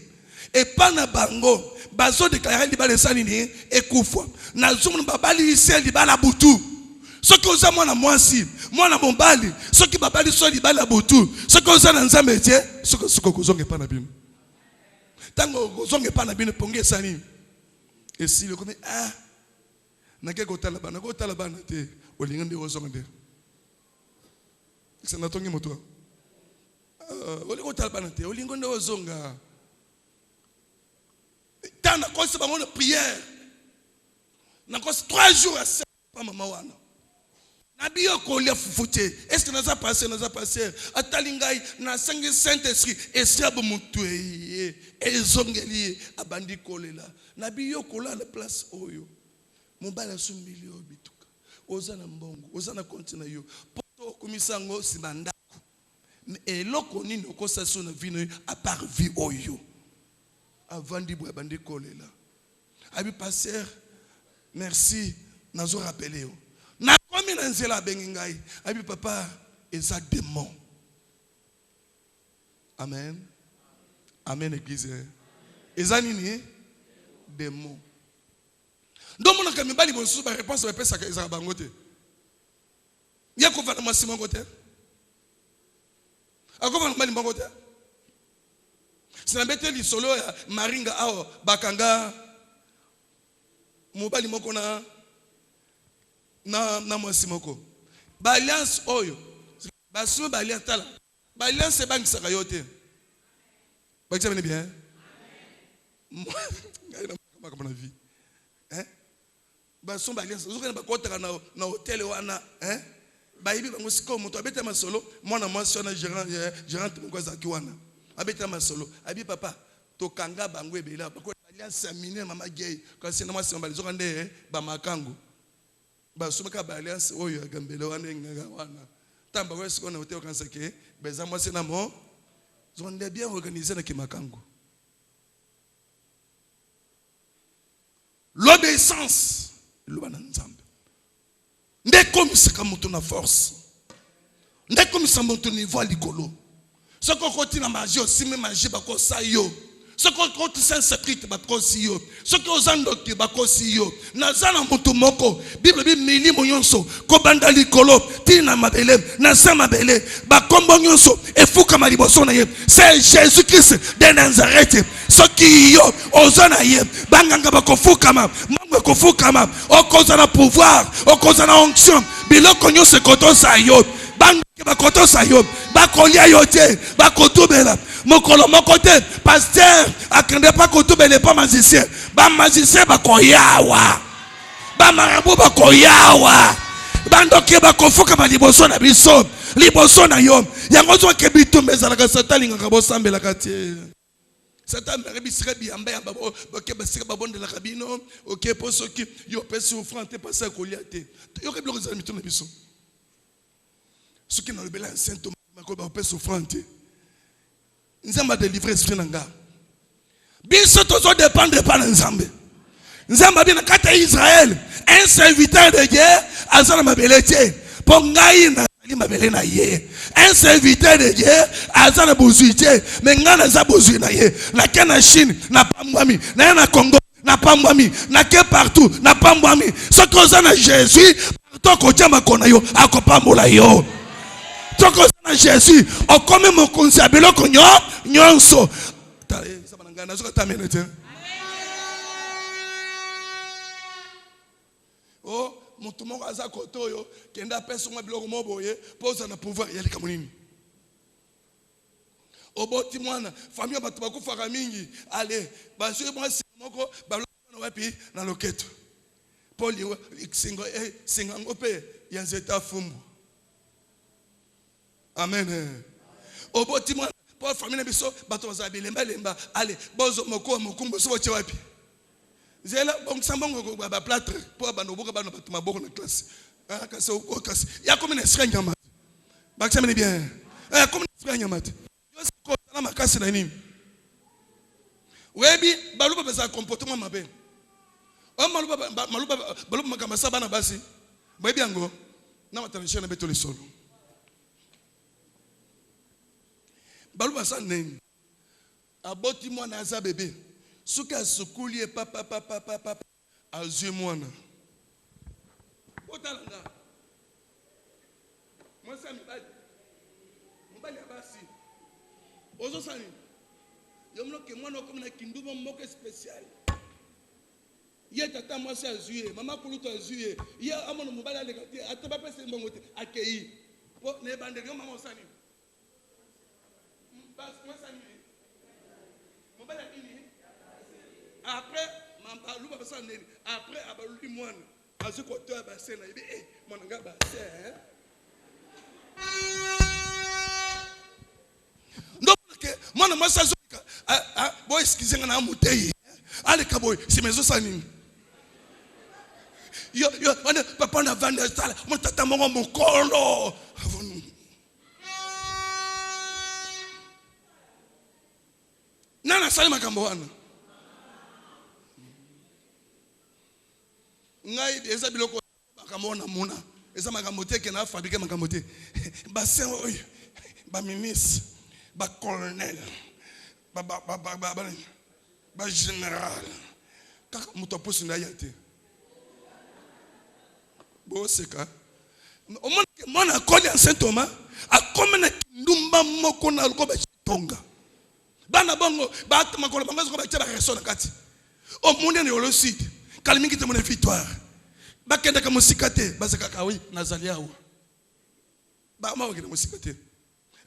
et pas na bango bazo déclarer libala sanini ekufwa na zumu babali iseli bala butu. Ce que vous avez moi si, moi na bombali, ce qui babali so li bala botu, ce que vous avez na nzambe tie, ce que vous zonge pas na bino. Tango vous zonge pas na bino ponge sani. Et si le comme na ke ko tala bana te, olinga ndi ozonge. C'est na tongi moto. Olinga tala bana te, olinga ndi ozonga. Tant na ko se ba mona prière. Na ko 3 jours à 7 pas maman wana. Nabiyo kolia fufute. Est-ce que nous a passé atalingai na sangi Saint-Esprit esprit abumutuye ezongeli abandi kolela. Nabiyo kola la place oyo. Mobala sumbili obituka. Oza na mbongo, oza na kontina yo. Poto kumisango simandako. Eloko nini okosa so na vino à part vie oyo. Avandi bo abandi kolela. Abi pasteur merci nazo rappeler yo. Na komi na nzela bengi ngai abi papa eza démon. Amen. Amen église. Eza nini? Démon. Donc mon akami bali bonsu ba réponse ba pesa ka eza bangote. Ya ko vana masimo ngote. Ako vana bali bangote. Sina bete li solo ya maringa awo bakanga mobali moko na mwasi moko ba alliance oyo basu ba alliance tala ba alliance bangi saka yote ba kitaba bien ngai na kama na vie basu ba alliance zo kana ba kotaka na hotel wana ba yibi bango siko moto abeta masolo mwana mwasi wana gérant moko azaki wana abeta masolo abi papa to kanga bango ebela ba ko alliance mine mama gay kasi na mwasi mbali zo kande ba makangu basumaka ba alliance oyo agambele wana nganga wana tamba kwa siku na hotel kanisa ke beza mwasi na mo zonde bien organisé na kimakango. L'obéissance lobana nzambe nde komisaka mutu na force nde komisa mutu niveau likolo soko koti na magie aussi même magie bako sa yo Ce qu'on Saint-Esprit bakosi yo. Ce que aux andoki bakosi yo. Nazana mutu moko. Bible mili monyonso. Kobanda likolo. Tina mabele. Nasa mabele. Bakombo nyonso. Efuka maliboso na ye. C'est Jésus-Christ de Nazareth. Ce qui yo. Ozana ye. Banganga bakofuka ma. Mangwe kofukama. Okozana pouvoir. Okozana onction. Biloko nyonso koto sa yo. Banganga bakoto sa yo. Bakolia yo te. Bakotubela. Mokolo mokote pasteur akende pas kotubele pas magicien ba magicien ba koyawa ba marabu ba koyawa bandoke ba kofuka ba liboso na biso liboso na yo yango zo ke bitumbe za ka satani ngaka bo sambela katie satan meribisire biamba ya babo boke basire babonde la kabino OK poso ki yo pesi offrande passer koliate yo ke bloko za mitumbe biso ce qui na le bela saint Thomas ko ba pesi offrande Nzamba délivrer esprit nanga. Biso tozo dépendre pas de Nzambe. Nzamba bien kata Israël, un serviteur de guerre azana mabelete. Pongai na mabele na ye. Un serviteur de guerre azana bozuite, mais ngana za bozu na ye. Na kana Chine na pambwami, na Congo na pambwami, na ke partout na pambwami. Ce que na Jésus, partout ko jama kona yo, akopambola yo. Toko na Jésus, o comme mon consabelo konyo nyonso. Tale sabananga nazo kamenete. Oh, mutu moko aza koto yo, kenda pesa ngwa biloko moboye, poza na pouvoir yali kamunini. Oboti mwana, famille batu bakufaka mingi, ale, bazwe mwasi moko baloko na wapi na loketo. Paul singo singango pe yanzeta fumbu. Amen. Oboti mwana Paul famille biso bato bazabilemba lemba allez bozo moko mokumbo so boche wapi zela bon sambongo ba plâtre po bano boka bano bato maboko na classe ah kasi o kasi ya comme na sika nyama ba ksamene bien comme na sika nyama yo ko na makasi na nini webi baluba beza comportement mabe o maluba baluba makamasa bana basi webi yango na matanishia na beto le solo. Baluba sa neng aboti mwana aza bébé suka sukuli papa azui mwana otalanga mwasa mbali abasi ozo sani yomno ke mwana comme na kinduba moko spécial ye tata mwasa azui mama kuluto azui ye amono mbali alekati ataba pese mbongote akei po ne bande yo mama osani. Après, après, abaluli mwana azukoto bassin na ibi monanga bassin donc mwana masa zuka boy excusez na mutei ale kaboy si mezo sanini yo papa na vanda sala mon tata mongo mokolo avonu nana sali makambo wana ngai eza biloko makambo na muna eza makambo te ke na fabriquer makambo te bassin oyo ba ministre ba colonel ba général kaka muto posi na yate bo seka mona koli en Saint Thomas a comme na ndumba moko na ko ba tonga bana bongo ba makolo bangazo ko ba tshaba resona kati o monde ne yolo site kalmingi te mon victoire ba kenda ka musikate bazaka kawi nazaliawo ba ma ngene musikate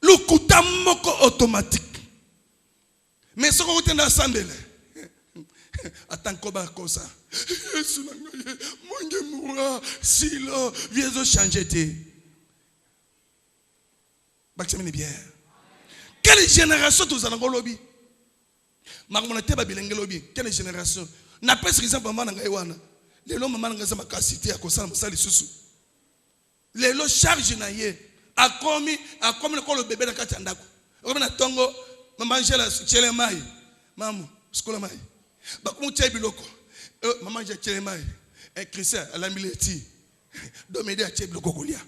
lukuta moko automatique mais ce qu'on tend à sambele attends ko ba kosa Yesu na ngoye monge moura silo viezo changer te ba ksemene bien. Quelle génération tous en lobby? Marmonate babilenge lobby. Quelle génération? N'a pas ce exemple maman ngai wana. Les lots maman ngai za makasité à kosala mosali susu. Les lots charge na ye. A comme le bébé na kati ndako. Obe na tongo maman jela chele mai. Mamu, skola mai. Ba kumu tshai biloko. Maman je chele mai. Et Christian ala mileti. Domede a tshai biloko kolia.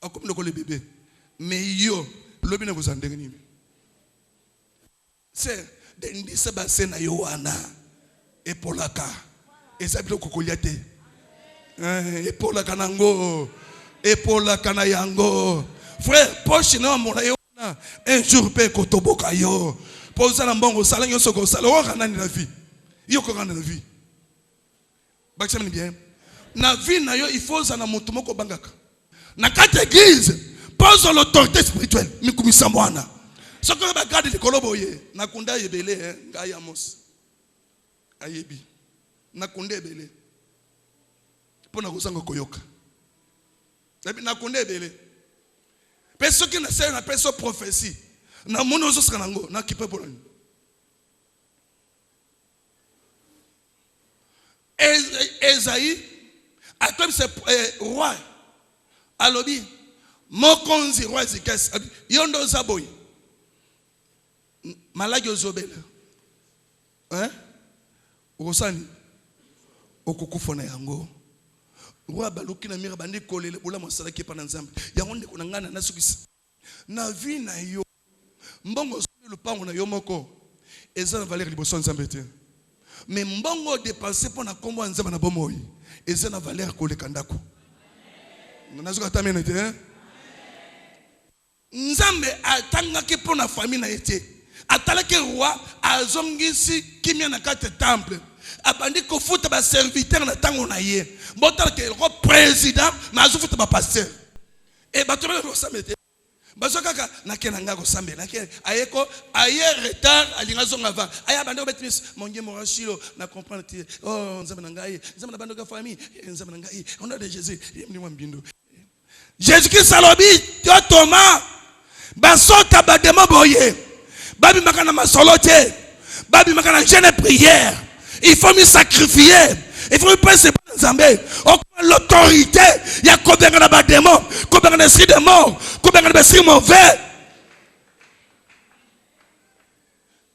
A comme le bébé. Mais yo, lobby na vous en dernier. c'est dendisa basena yoana epolaka ezabilo kokoliate epolaka nango epolaka na yango frère poche na mona yoana un jour pe kotoboka yo poza na mbongo sala nyonso ko sala o kana ni la vie yo ko kana la vie bakisema bien na vie na yo il faut za na moto moko bangaka na kati église pose l'autorité spirituelle mikumisa mwana soko ba garde le koloboye na kunda yebele ngai amos ayebi na kunda yebele pona kozanga koyoka na kunda yebele peso ki na sera na peso prophétie na mono zo saka nango na kipe pona Esaïe atom c'est roi alobi mokonzi roi Zikes yondo zaboy malagi ozobela okosani okokufona yango roi baluki na mira bandi kolele bula mosala ki pana nzambe yango ndeko na ngana na sukisi na vie na yo mbongo solo lupango na yo moko eza na valeur liboso nzambe te mais mbongo dépenser pour na kombo nzambe na bomoyi eza na valeur koleka ndako nazoka tamene te nzambe atangaki pour na famille na ete atalaki roi azongisi kimia na kati temple abandi kofuta ba serviteur na tango na ye botala ke roi président ma azufuta ba pasteur et batobela rosambe te bazokaka nakenanga kosambela ke ayeko aye retard alinga zonga va aya bando betmis monge morashilo na comprendre te oh nzambe na ngai nzambe na bando ka famille nzambe na ngai on a de Jésus yemni wa mbindo Jésus qui salobi to Thomas basota bademo boye babi makana masolote babi makana jeûne prière il faut me sacrifier il faut me passer par nzambe l'autorité il y a combien de démons combien d'esprits de mort combien d'esprits mauvais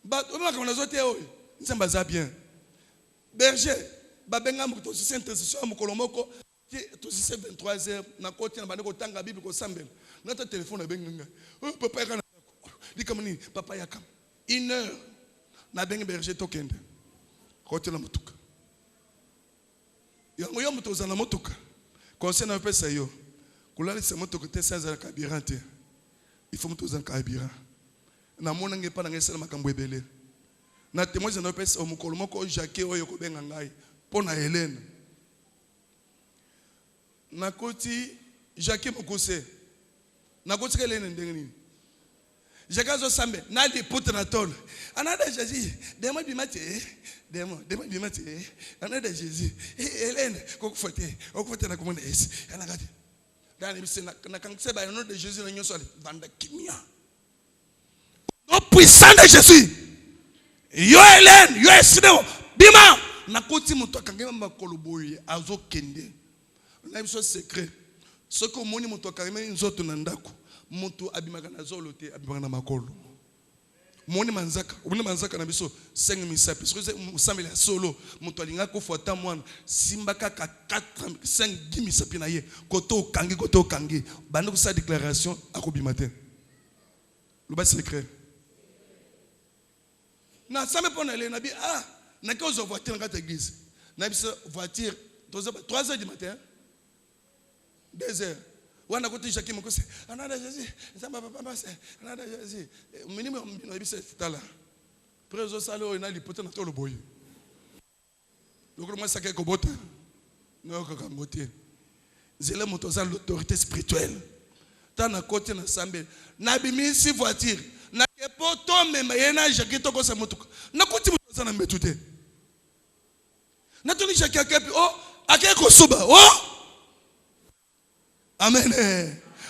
bah on a comme les autres ça va bien berger babenga muto si intercession mukolomoko to si 23h na côté na bande ko tanga bible ko sambel notre téléphone benga oh papa kana di comme ni papa yakam 1 heure na benga berger tokende côté na mutuka yango yo muto zana motuka conseil na pesa yo kulalisa motuka te sans carburant te il faut muto zana carburant na mona ngepa na ngesela makambo ebele na témoin na pesa o mukolo moko Jacques oyo ko benga ngai pona Hélène na koti Jacques mokose na koti Hélène ndengeni Jacques zo sambe na li putre na tol anada Jésus demo bimate demo bimate anada Jésus Hélène kokufote na komona esi anagati dani bise na kankse ba no de Jésus na nyoso ale banda kimia au puissant de Jésus yo Hélène yo esino bima na koti muto akangema makolo boye azo kende na biso secret soko moni muto akangema nzoto na ndako muto abimaka na zolo te abimaka na makolo moni manzaka na biso 5 misapi parce que musambeli ya solo muto alinga ko fota mwana simba kaka 4 5 10 misapi na ye koto kangi bande ko sa déclaration akobima te le bas secret na sambe pona le nabi na ko zo voiture na église na biso voiture 3h du matin 2h wana ko tisha kimoko se anada Jésus nzamba papa se anada Jésus minimum bino biso tala prezo salo na lipote na tolo boye lokolo moi saka ko bota no ko kangote zela moto za l'autorité spirituelle tana côté na sambe na bimisi voiture na ke poto mema yena Jacques to ko sa motuka na kuti moto za na metute na toni Jacques akepi akeko suba amen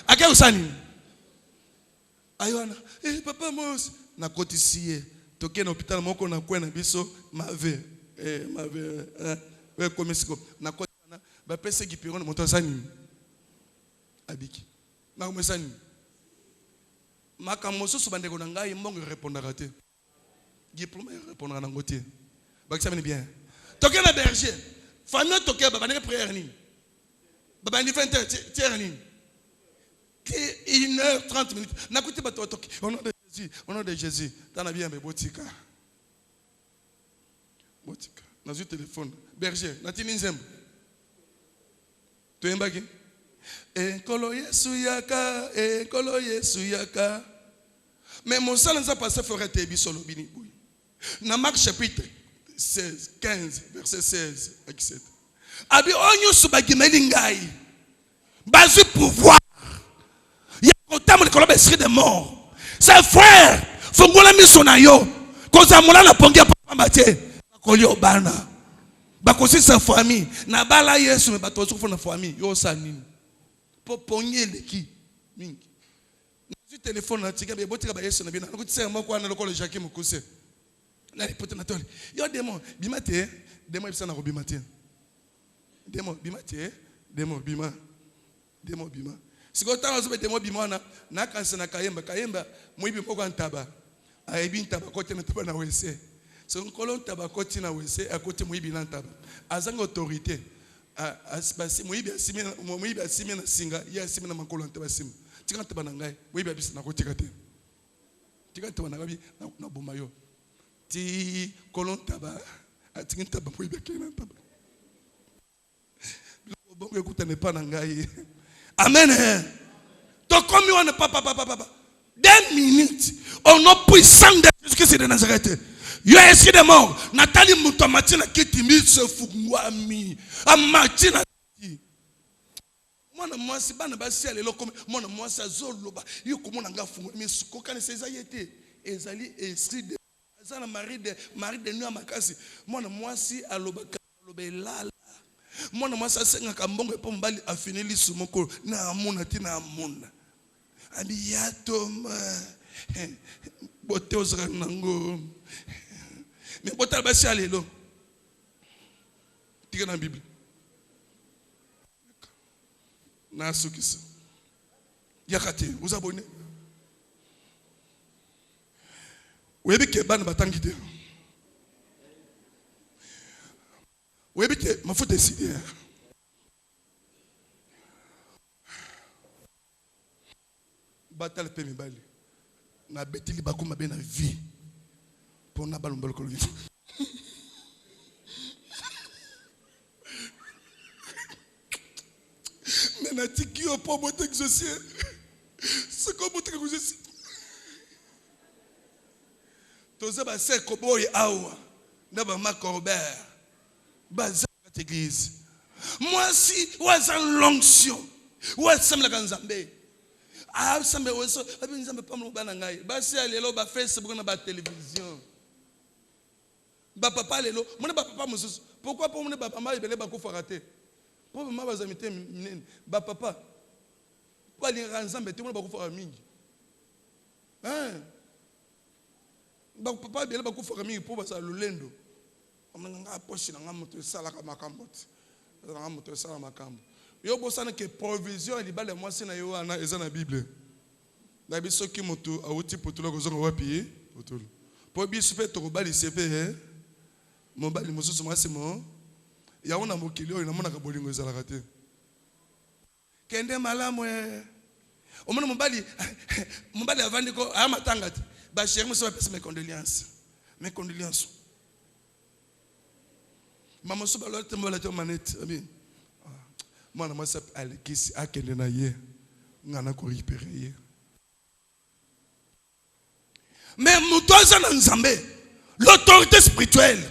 ake usani ayona papa mos na koti siye toke na hôpital moko na kwena biso mave we komisiko na koti na ba pese ki piron moto sani abiki na komesani makamoso subandeko na ngai mbongo répondra te diplôme répondra na ngote bakisa bien toke na berger famille toke ba bande prière ni baba ni 20h tiens ni 1h30 minutes na kuti bato toki on a Au nom de Jésus, t'en as bien, mais botika. Botika. Dans un téléphone. Berger, Natini Nzembo. Tu es mbaki? Ekolo Yesu yaka, ekolo Yesu yaka. Mais mon salle nous a passé ferait tebi solo bini boui. Dans Marc chapitre 16, 15, verset 16 à 17. Abi onyo subagimeli ngai. Bazu pouvoir. Ya kotamu likolo esprit de mort. Ses frères, fongola miso na yo. Koza mula na pongia papa mate. Bakoli obana. Bakosi sa famille. Na bala Yesu me batozo fona famille. Yo sa nini. Po ponye leki. Mingi. Na téléphone na tika be botika ba Yesu na bina. Ko tse moko na lokolo Jacques Mukuse. Na ripote na tole. Yo demo bimate. Demo ibisa na robimate. Demo bimate. Demo bima. Demo bima. Siko tanga zobe demo bima na kansa na kayemba muibi moko ntaba. Aibi ntaba kote na taba na wese. So nkolo ntaba kote na wese akote muibi na ntaba. Azanga autorité. Asbasi muibi asimi na singa ya asimi na makolo ntaba simu. Tika ntaba na ngai muibi abisa na kote kate. Tika ntaba na gabi na bomba yo. Ti kolon ntaba atika ntaba muibi akena ntaba. Bongo écoute n'est pas na ngai. Amen. Donc comme on ne papa. 2 minutes. Au nom puissant de Jésus-Christ de Nazareth. Yo esprit de mort. Nathalie Moutomati na kiti mi se fungwami. Amati na kiti. Mwana mwasi bana basi alelo comme mwana mwasi azoloba. Yo komona nga fungwa mi sukoka ne seza yete. Ezali esprit de azana mari de nuit makasi. Mwana mwasi aloba lala. Mwana mwasi asenga kambongo epo mbali afinili sumoko na amuna tina amuna. Abi ya toma. Bote ozara nango. Mais bote basi alelo. Tika na Bible. Na sukisa. Yakate, uzabone. Webi ke bana batangite. Webi ke mafuta décider. Batal pe mi bali. Na betili bakuma be na vie. Pour na balombolo ko. Mais na tiki o po bote exaucer. C'est comme bote exaucer. Toza ba se ko boy awa. Na ba Macorbert. Baza l'église. Moi si was en l'onction. Was semble ka nzambe. Ah semble was abi nzambe pa mo bana ngai. Ba si alelo ba Facebook na ba télévision. Ba papa lelo, mon ba papa mususu. Pourquoi pour mon ba papa ibele ba ko faraté? Pour ma ba zamité minene. Ba papa. Kwa li nzambe te mo ba ko fara mingi. Hein? Ba papa ibele ba ko fara mingi pour ba sa lolendo. Nga poshi nga moto sala ka makambo nga moto sala makambo yo bosana ke provision libale mwasi na yo ana eza na Bible na biso ki moto awuti potolo kozonga wapi potolo po biso pe to bali sepe mo bali mosusu mwasi mo ya ona mokili oyo na mona ka bolingo ezala kate kende malamu omona mo bali avandi ko amatanga ba chéri mo so pesa mes condoléances. Maman soba lo te mbola te manette abi. Mwana mwasa alikisi akende na ye. Ngana ko récupérer ye. Mais mutoza na nzambe. L'autorité spirituelle.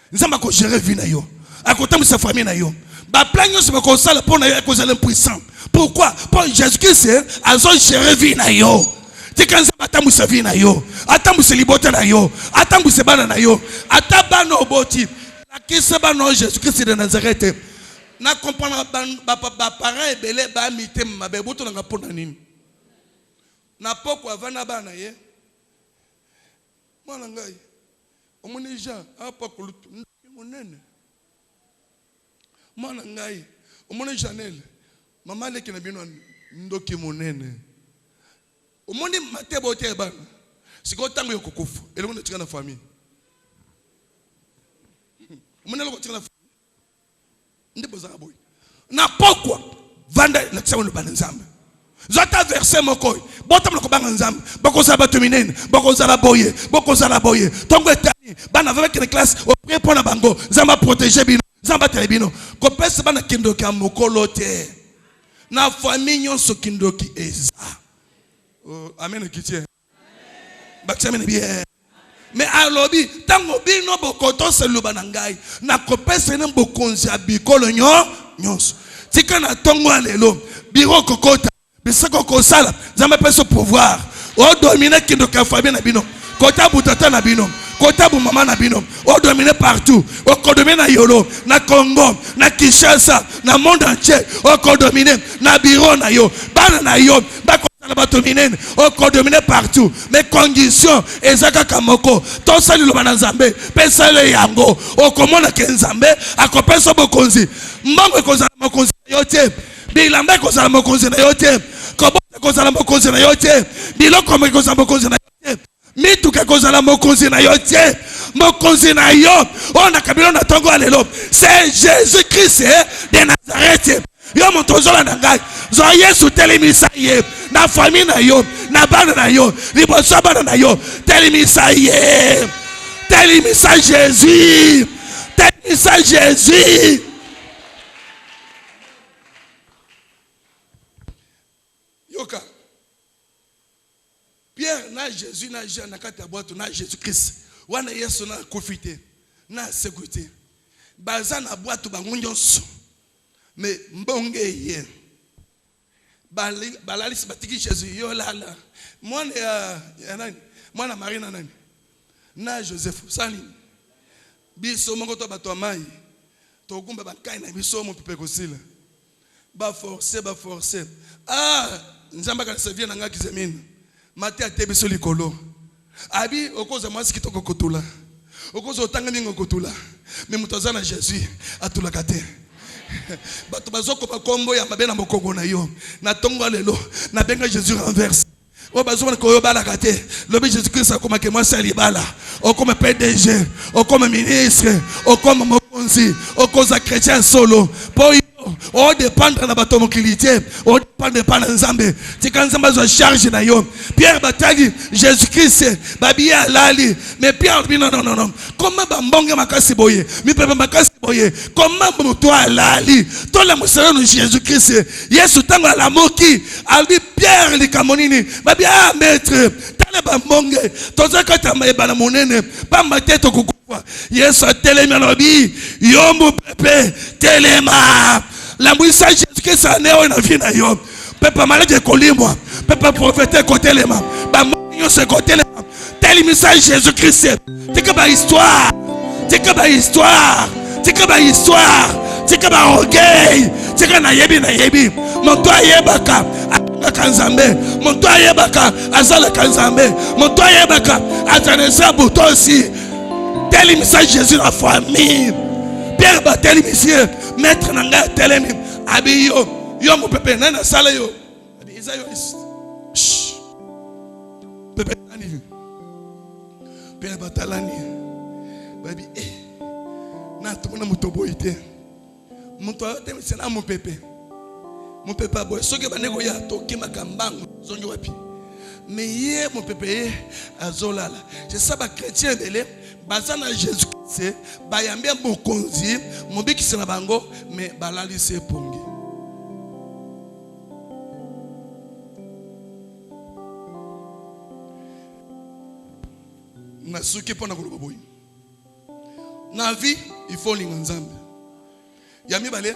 Nzamba ko gérer vie na yo. Akota mu sa famille na yo. Ba plan yo se ko sala pour na yo ko zala impuissant. Pourquoi? Pour Jésus-Christ a zo gérer vie na yo. Tikanza atamu sa vie na yo. Atamu se libote na yo. Atamu se bana na yo. Atabana oboti. Qui se bat non Jésus-Christ de Nazareth. Na comprendre ba parents ebele ba mité mabe boto na pona nini. Na poko avana bana ye. Mwana ngai. Omoni Jean apa kulutu monene. Mwana ngai. Omoni Janel. Mama leki na bino ndoki monene. Omoni matebo te bana. Siko tango yokukufu. Elongo na tika na famille. Mwenelo kotika na ndipo za boy na pokwa vanda na kusema ndo bana nzambe Zota verset moko. Botam loko banga nzambe. Boko za bato minene. Boko za la boye. Boko za la boye. Tongo etani. Bana avec les classes. Au prier pour na bango. Zamba protéger bino. Zamba telebino. Kopese bana kindoki a mokolo te. Na famille nyonso kindoki eza. Amen kitie. Baksamene bien. Mais alobi tango bino bokoto seluba na ngai. Na kopese ne bokonzi abikolo nyonso. Tika na tongo alelo. Biro kokota. Bisako kosala. Zamba peso pouvoir. O dominer kindoka famille na bino. Kota butata na bino. Kota bu mama na bino. O dominer partout. O kodominer na Yolo, na Congo, na Kinshasa, na monde entier. O kodominer na biro na yo. Bana na yo. Bako au codominer partout. Mais conditions ezaka kamoko. To sali lo banazambe. Pesa le yango. O komona kenzambe. Akopeso bokonzi. Mbamwe kozala mokonzi na yote. Bilambe kozala mokonzi na yote. Kobote kozala mokonzi na yote. Biloko me kozala mokonzi na yote. Mituke kozala mokonzi na yote. Mokonzi na yo. On a kabilo na tongo alelo. C'est Jésus-Christ de Nazareth. Yo montozola na ngai. Zo Yesu telimisa ye. Na famille na yo. Na bana na yo. Liboso bana na yo. Telimisa ye. Telimisa Jésus. Telimisa Jésus. Yoka. Pierre na Jésus na Jean na kati ya boîte na Jésus-Christ. Wana Yesu na kofite. Na sécurité. Baza na boîte bangunyoso. Mais mbonge ye balalis batiki Jésus yo lala mwana ya nani mwana Marie na nani na Joseph sani biso mongo to bato mai to kumba bakai na biso mo pepe kosila ba forcer nzamba ka servir na ngaki zemine mati ate biso likolo abi okoza mwasi kitoko kotula okoza otanga ningo kotula mais mutazana Jésus atula kate bato bazoko bakombo ya mabe na mokongo na yo na tongo lelo na benga Jésus renverse o bazoma ko yo bala kate lobi Jésus Christ akoma ke moi sali bala o comme PDG o comme ministre o comme mokonzi o cause chrétien solo po o dépendre na bato mokilité o dépendre pa na nzambe tika nzambe zo charge na yo Pierre batali Jésus Christ babi alali mais Pierre bi non comment ba mbonge makasi boye mi pepe makasi boye comment moto alali to la mosala no Jésus Christ Yesu tango la moki albi Pierre likamonini babi maître tala ba mbonge to zakata maeba monene pa mateto kukufa Yesu telema lobi yo mo pepe telema la mouissa Jésus-Christ a néo na vie na yo. Papa malade kolimwa. Papa prophète côté les mains. Ba monyo se côté les mains. Tel message Jésus-Christ. Tika ba histoire. Tika ba histoire. Tika ba histoire. Tika ba orgueil. Tika na yebi. Mon toi yebaka. Kanzambe. Mon toi yebaka. Azala kanzambe. Mon toi yebaka. Azanesa buto aussi. Tel message Jésus la famille. Pierre Batel monsieur maître nanga telemi abi yo mo pepe nana sala yo abi isayo is pepe ani Pierre Batalani babi na to na motoboite moto ayote misena mo pepe boy soki baneko ya toki makambango zongi wapi mais hier mon pepe azolala c'est ça ba chrétien belé bazana Jésus Christ bayambi bokonzi mobiki sena bango mais balali se pongi na suki pona ko boy na vie il faut linga nzambe yami balé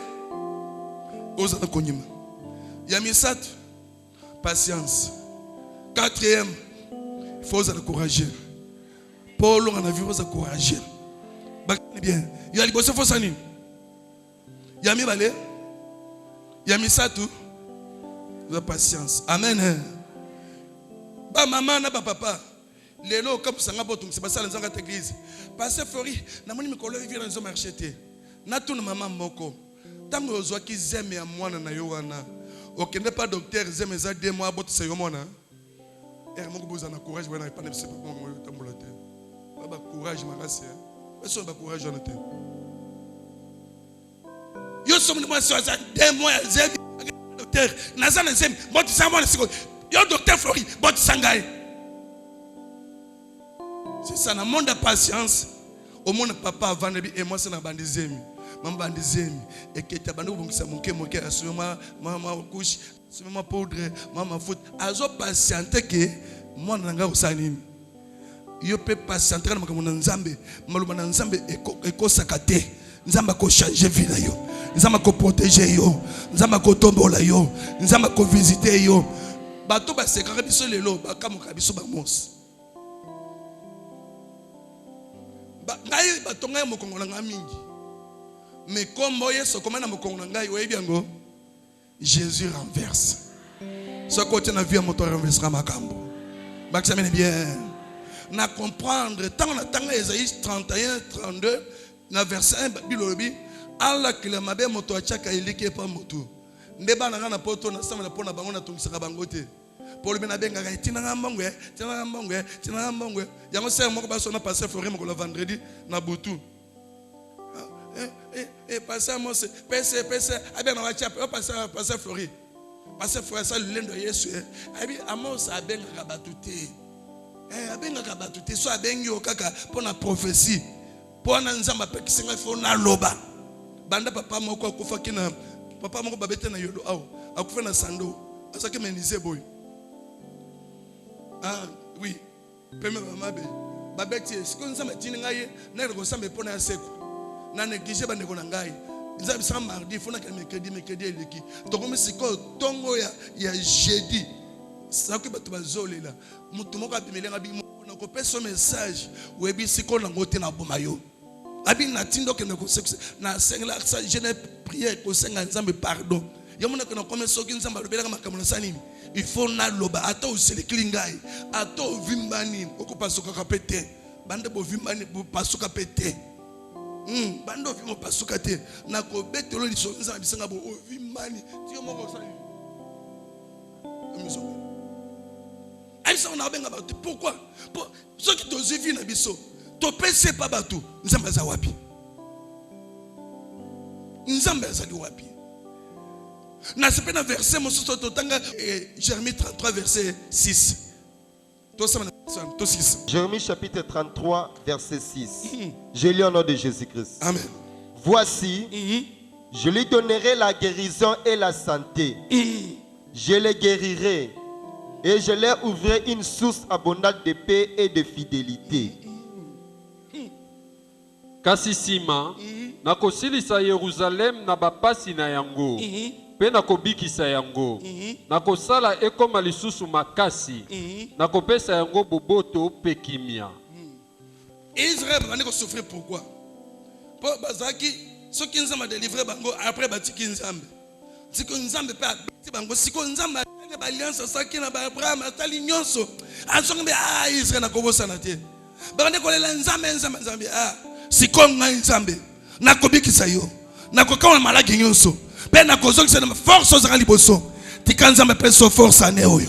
ozana konyima yami sat patience. Quatrième, il faut être courageux. Paul on a vu être courageux. Bien. Il y a les bosses faut sani. Il y a mis balé. Il y a mis ça tout. La patience. Amen. Ba maman na ba papa. Lelo comme ça ngabotum c'est pas ça dans cette église. Pasteur Flori, na moni mikolo vivre dans marché té. Na tout maman moko. Tango ozwa ki zeme ya mwana na yo wana. Okende pas docteur zeme za 2 mois bot se yo mona. Mon besoin de courage, vous n'avez pas de courage, ma race. Personne n'a courage dans le terre. Yo sommes de moi sur ça, 2 mois, docteur naza na nzembe botisa mwana siko yo docteur Flori botisa ngai. C'est ça, dans le monde de patience, au monde papa avant et moi c'est dans bandizemi. Maman bandizemi et que tu as bandou bon ça mon moke assurément maman couche, assurément poudre, maman foot. Azo patienter que moi nanga usanini. Yo peut patienter na makambo na Nzambe, maluba na Nzambe eko sakate. Nzamba ko changer vie na yo. Nzamba ko protéger yo. Nzamba ko tombola yo. Nzamba ko visiter yo. Bato ba sekara biso lelo ba kamoka biso ba mos. Ngai batonga ya mokongo na mingi. Mais kombo yeso komana mokongo na ngai oyebi yango Jésus renverse. Ce côté na vie moto renversera makambo. Baksamene bien. Na comprendre tant na tanga Esaïe 31 32 na verset 1 bilobi ala kila mabe moto achaka ilike pa moto. Ndeba na poto na sama na pona bango na tungisaka bango te. Pour le benga tina ngambongwe yango sert moko baso na passer Flori moko le vendredi na butu passer mo se pese abena wachap passer Flori ça le lendo Yesu abi amos abenga batute abenga batute so abengi okaka pona prophétie pona nzamba pekisinga fo na loba banda papa moko akufa kina papa moko babete na yolo aw akufa na sando asake menize boy. Ah oui, peme mamabe. Babeti, ce qu'on s'est dit ngai, na ko sambe pona ya seko. Na négligé ba ndeko na ngai. Nzambe sa mardi, fona ka mercredi eleki. To comme siko tongo ya jeudi. Ça que bato bazolela. Mutu moko abimelenga bi na ko pesa message, webi siko na ngote na bomayo. Abi na tindo ke na ko na sengla sa je ne prière ko senga nzambe pardon. Yamuna ko na comme soki nzambe lobela makambo na sanini. Il faut na loba ato usele klingai ato vimbani oko pasuka kapete bande bo vimbani bo pasuka pete bando vimo pasuka te na ko betelo li sonza bisanga bo vimbani ti moko sali amiso aisa on a benga ba pourquoi pour ceux qui doivent vivre na biso to pese pa batu nzamba za wapi nzamba za wapi. Na ce verset mosusu totanga Jérémie 33 verset 6. Jérémie chapitre 33 verset 6. Je lis au nom de Jésus-Christ. Amen. Voici, je lui donnerai la guérison et la santé. Je les guérirai et je leur ouvrirai une source abondante de paix et de fidélité. Kasi sima nakosilisa Yerusalem na bapasi na yango. Pe nakobikisa yango nakosala ekoma lisusu makasi nakopesa yango boboto pe kimia. Israël va souffrir pourquoi? Pour bazaki ceux qui nous ont délivré bango après batiki nzambe. Siko nzambe pe abiti bango siko nzambe ba alliance saki na ba Abraham atali nyonso. Ansonge Israël nakobosa na te. Ba ndeko lela nzambe siko ngai nzambe nakobikisa yo. Nakoka malaki nyonso. Pena kozokisa na force za liboso tikanza mapeso force ane oyo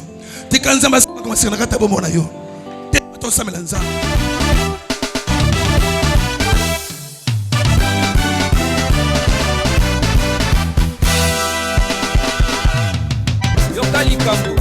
tikanza masika na kata bombo na yo te to samela nza Yokali Kambo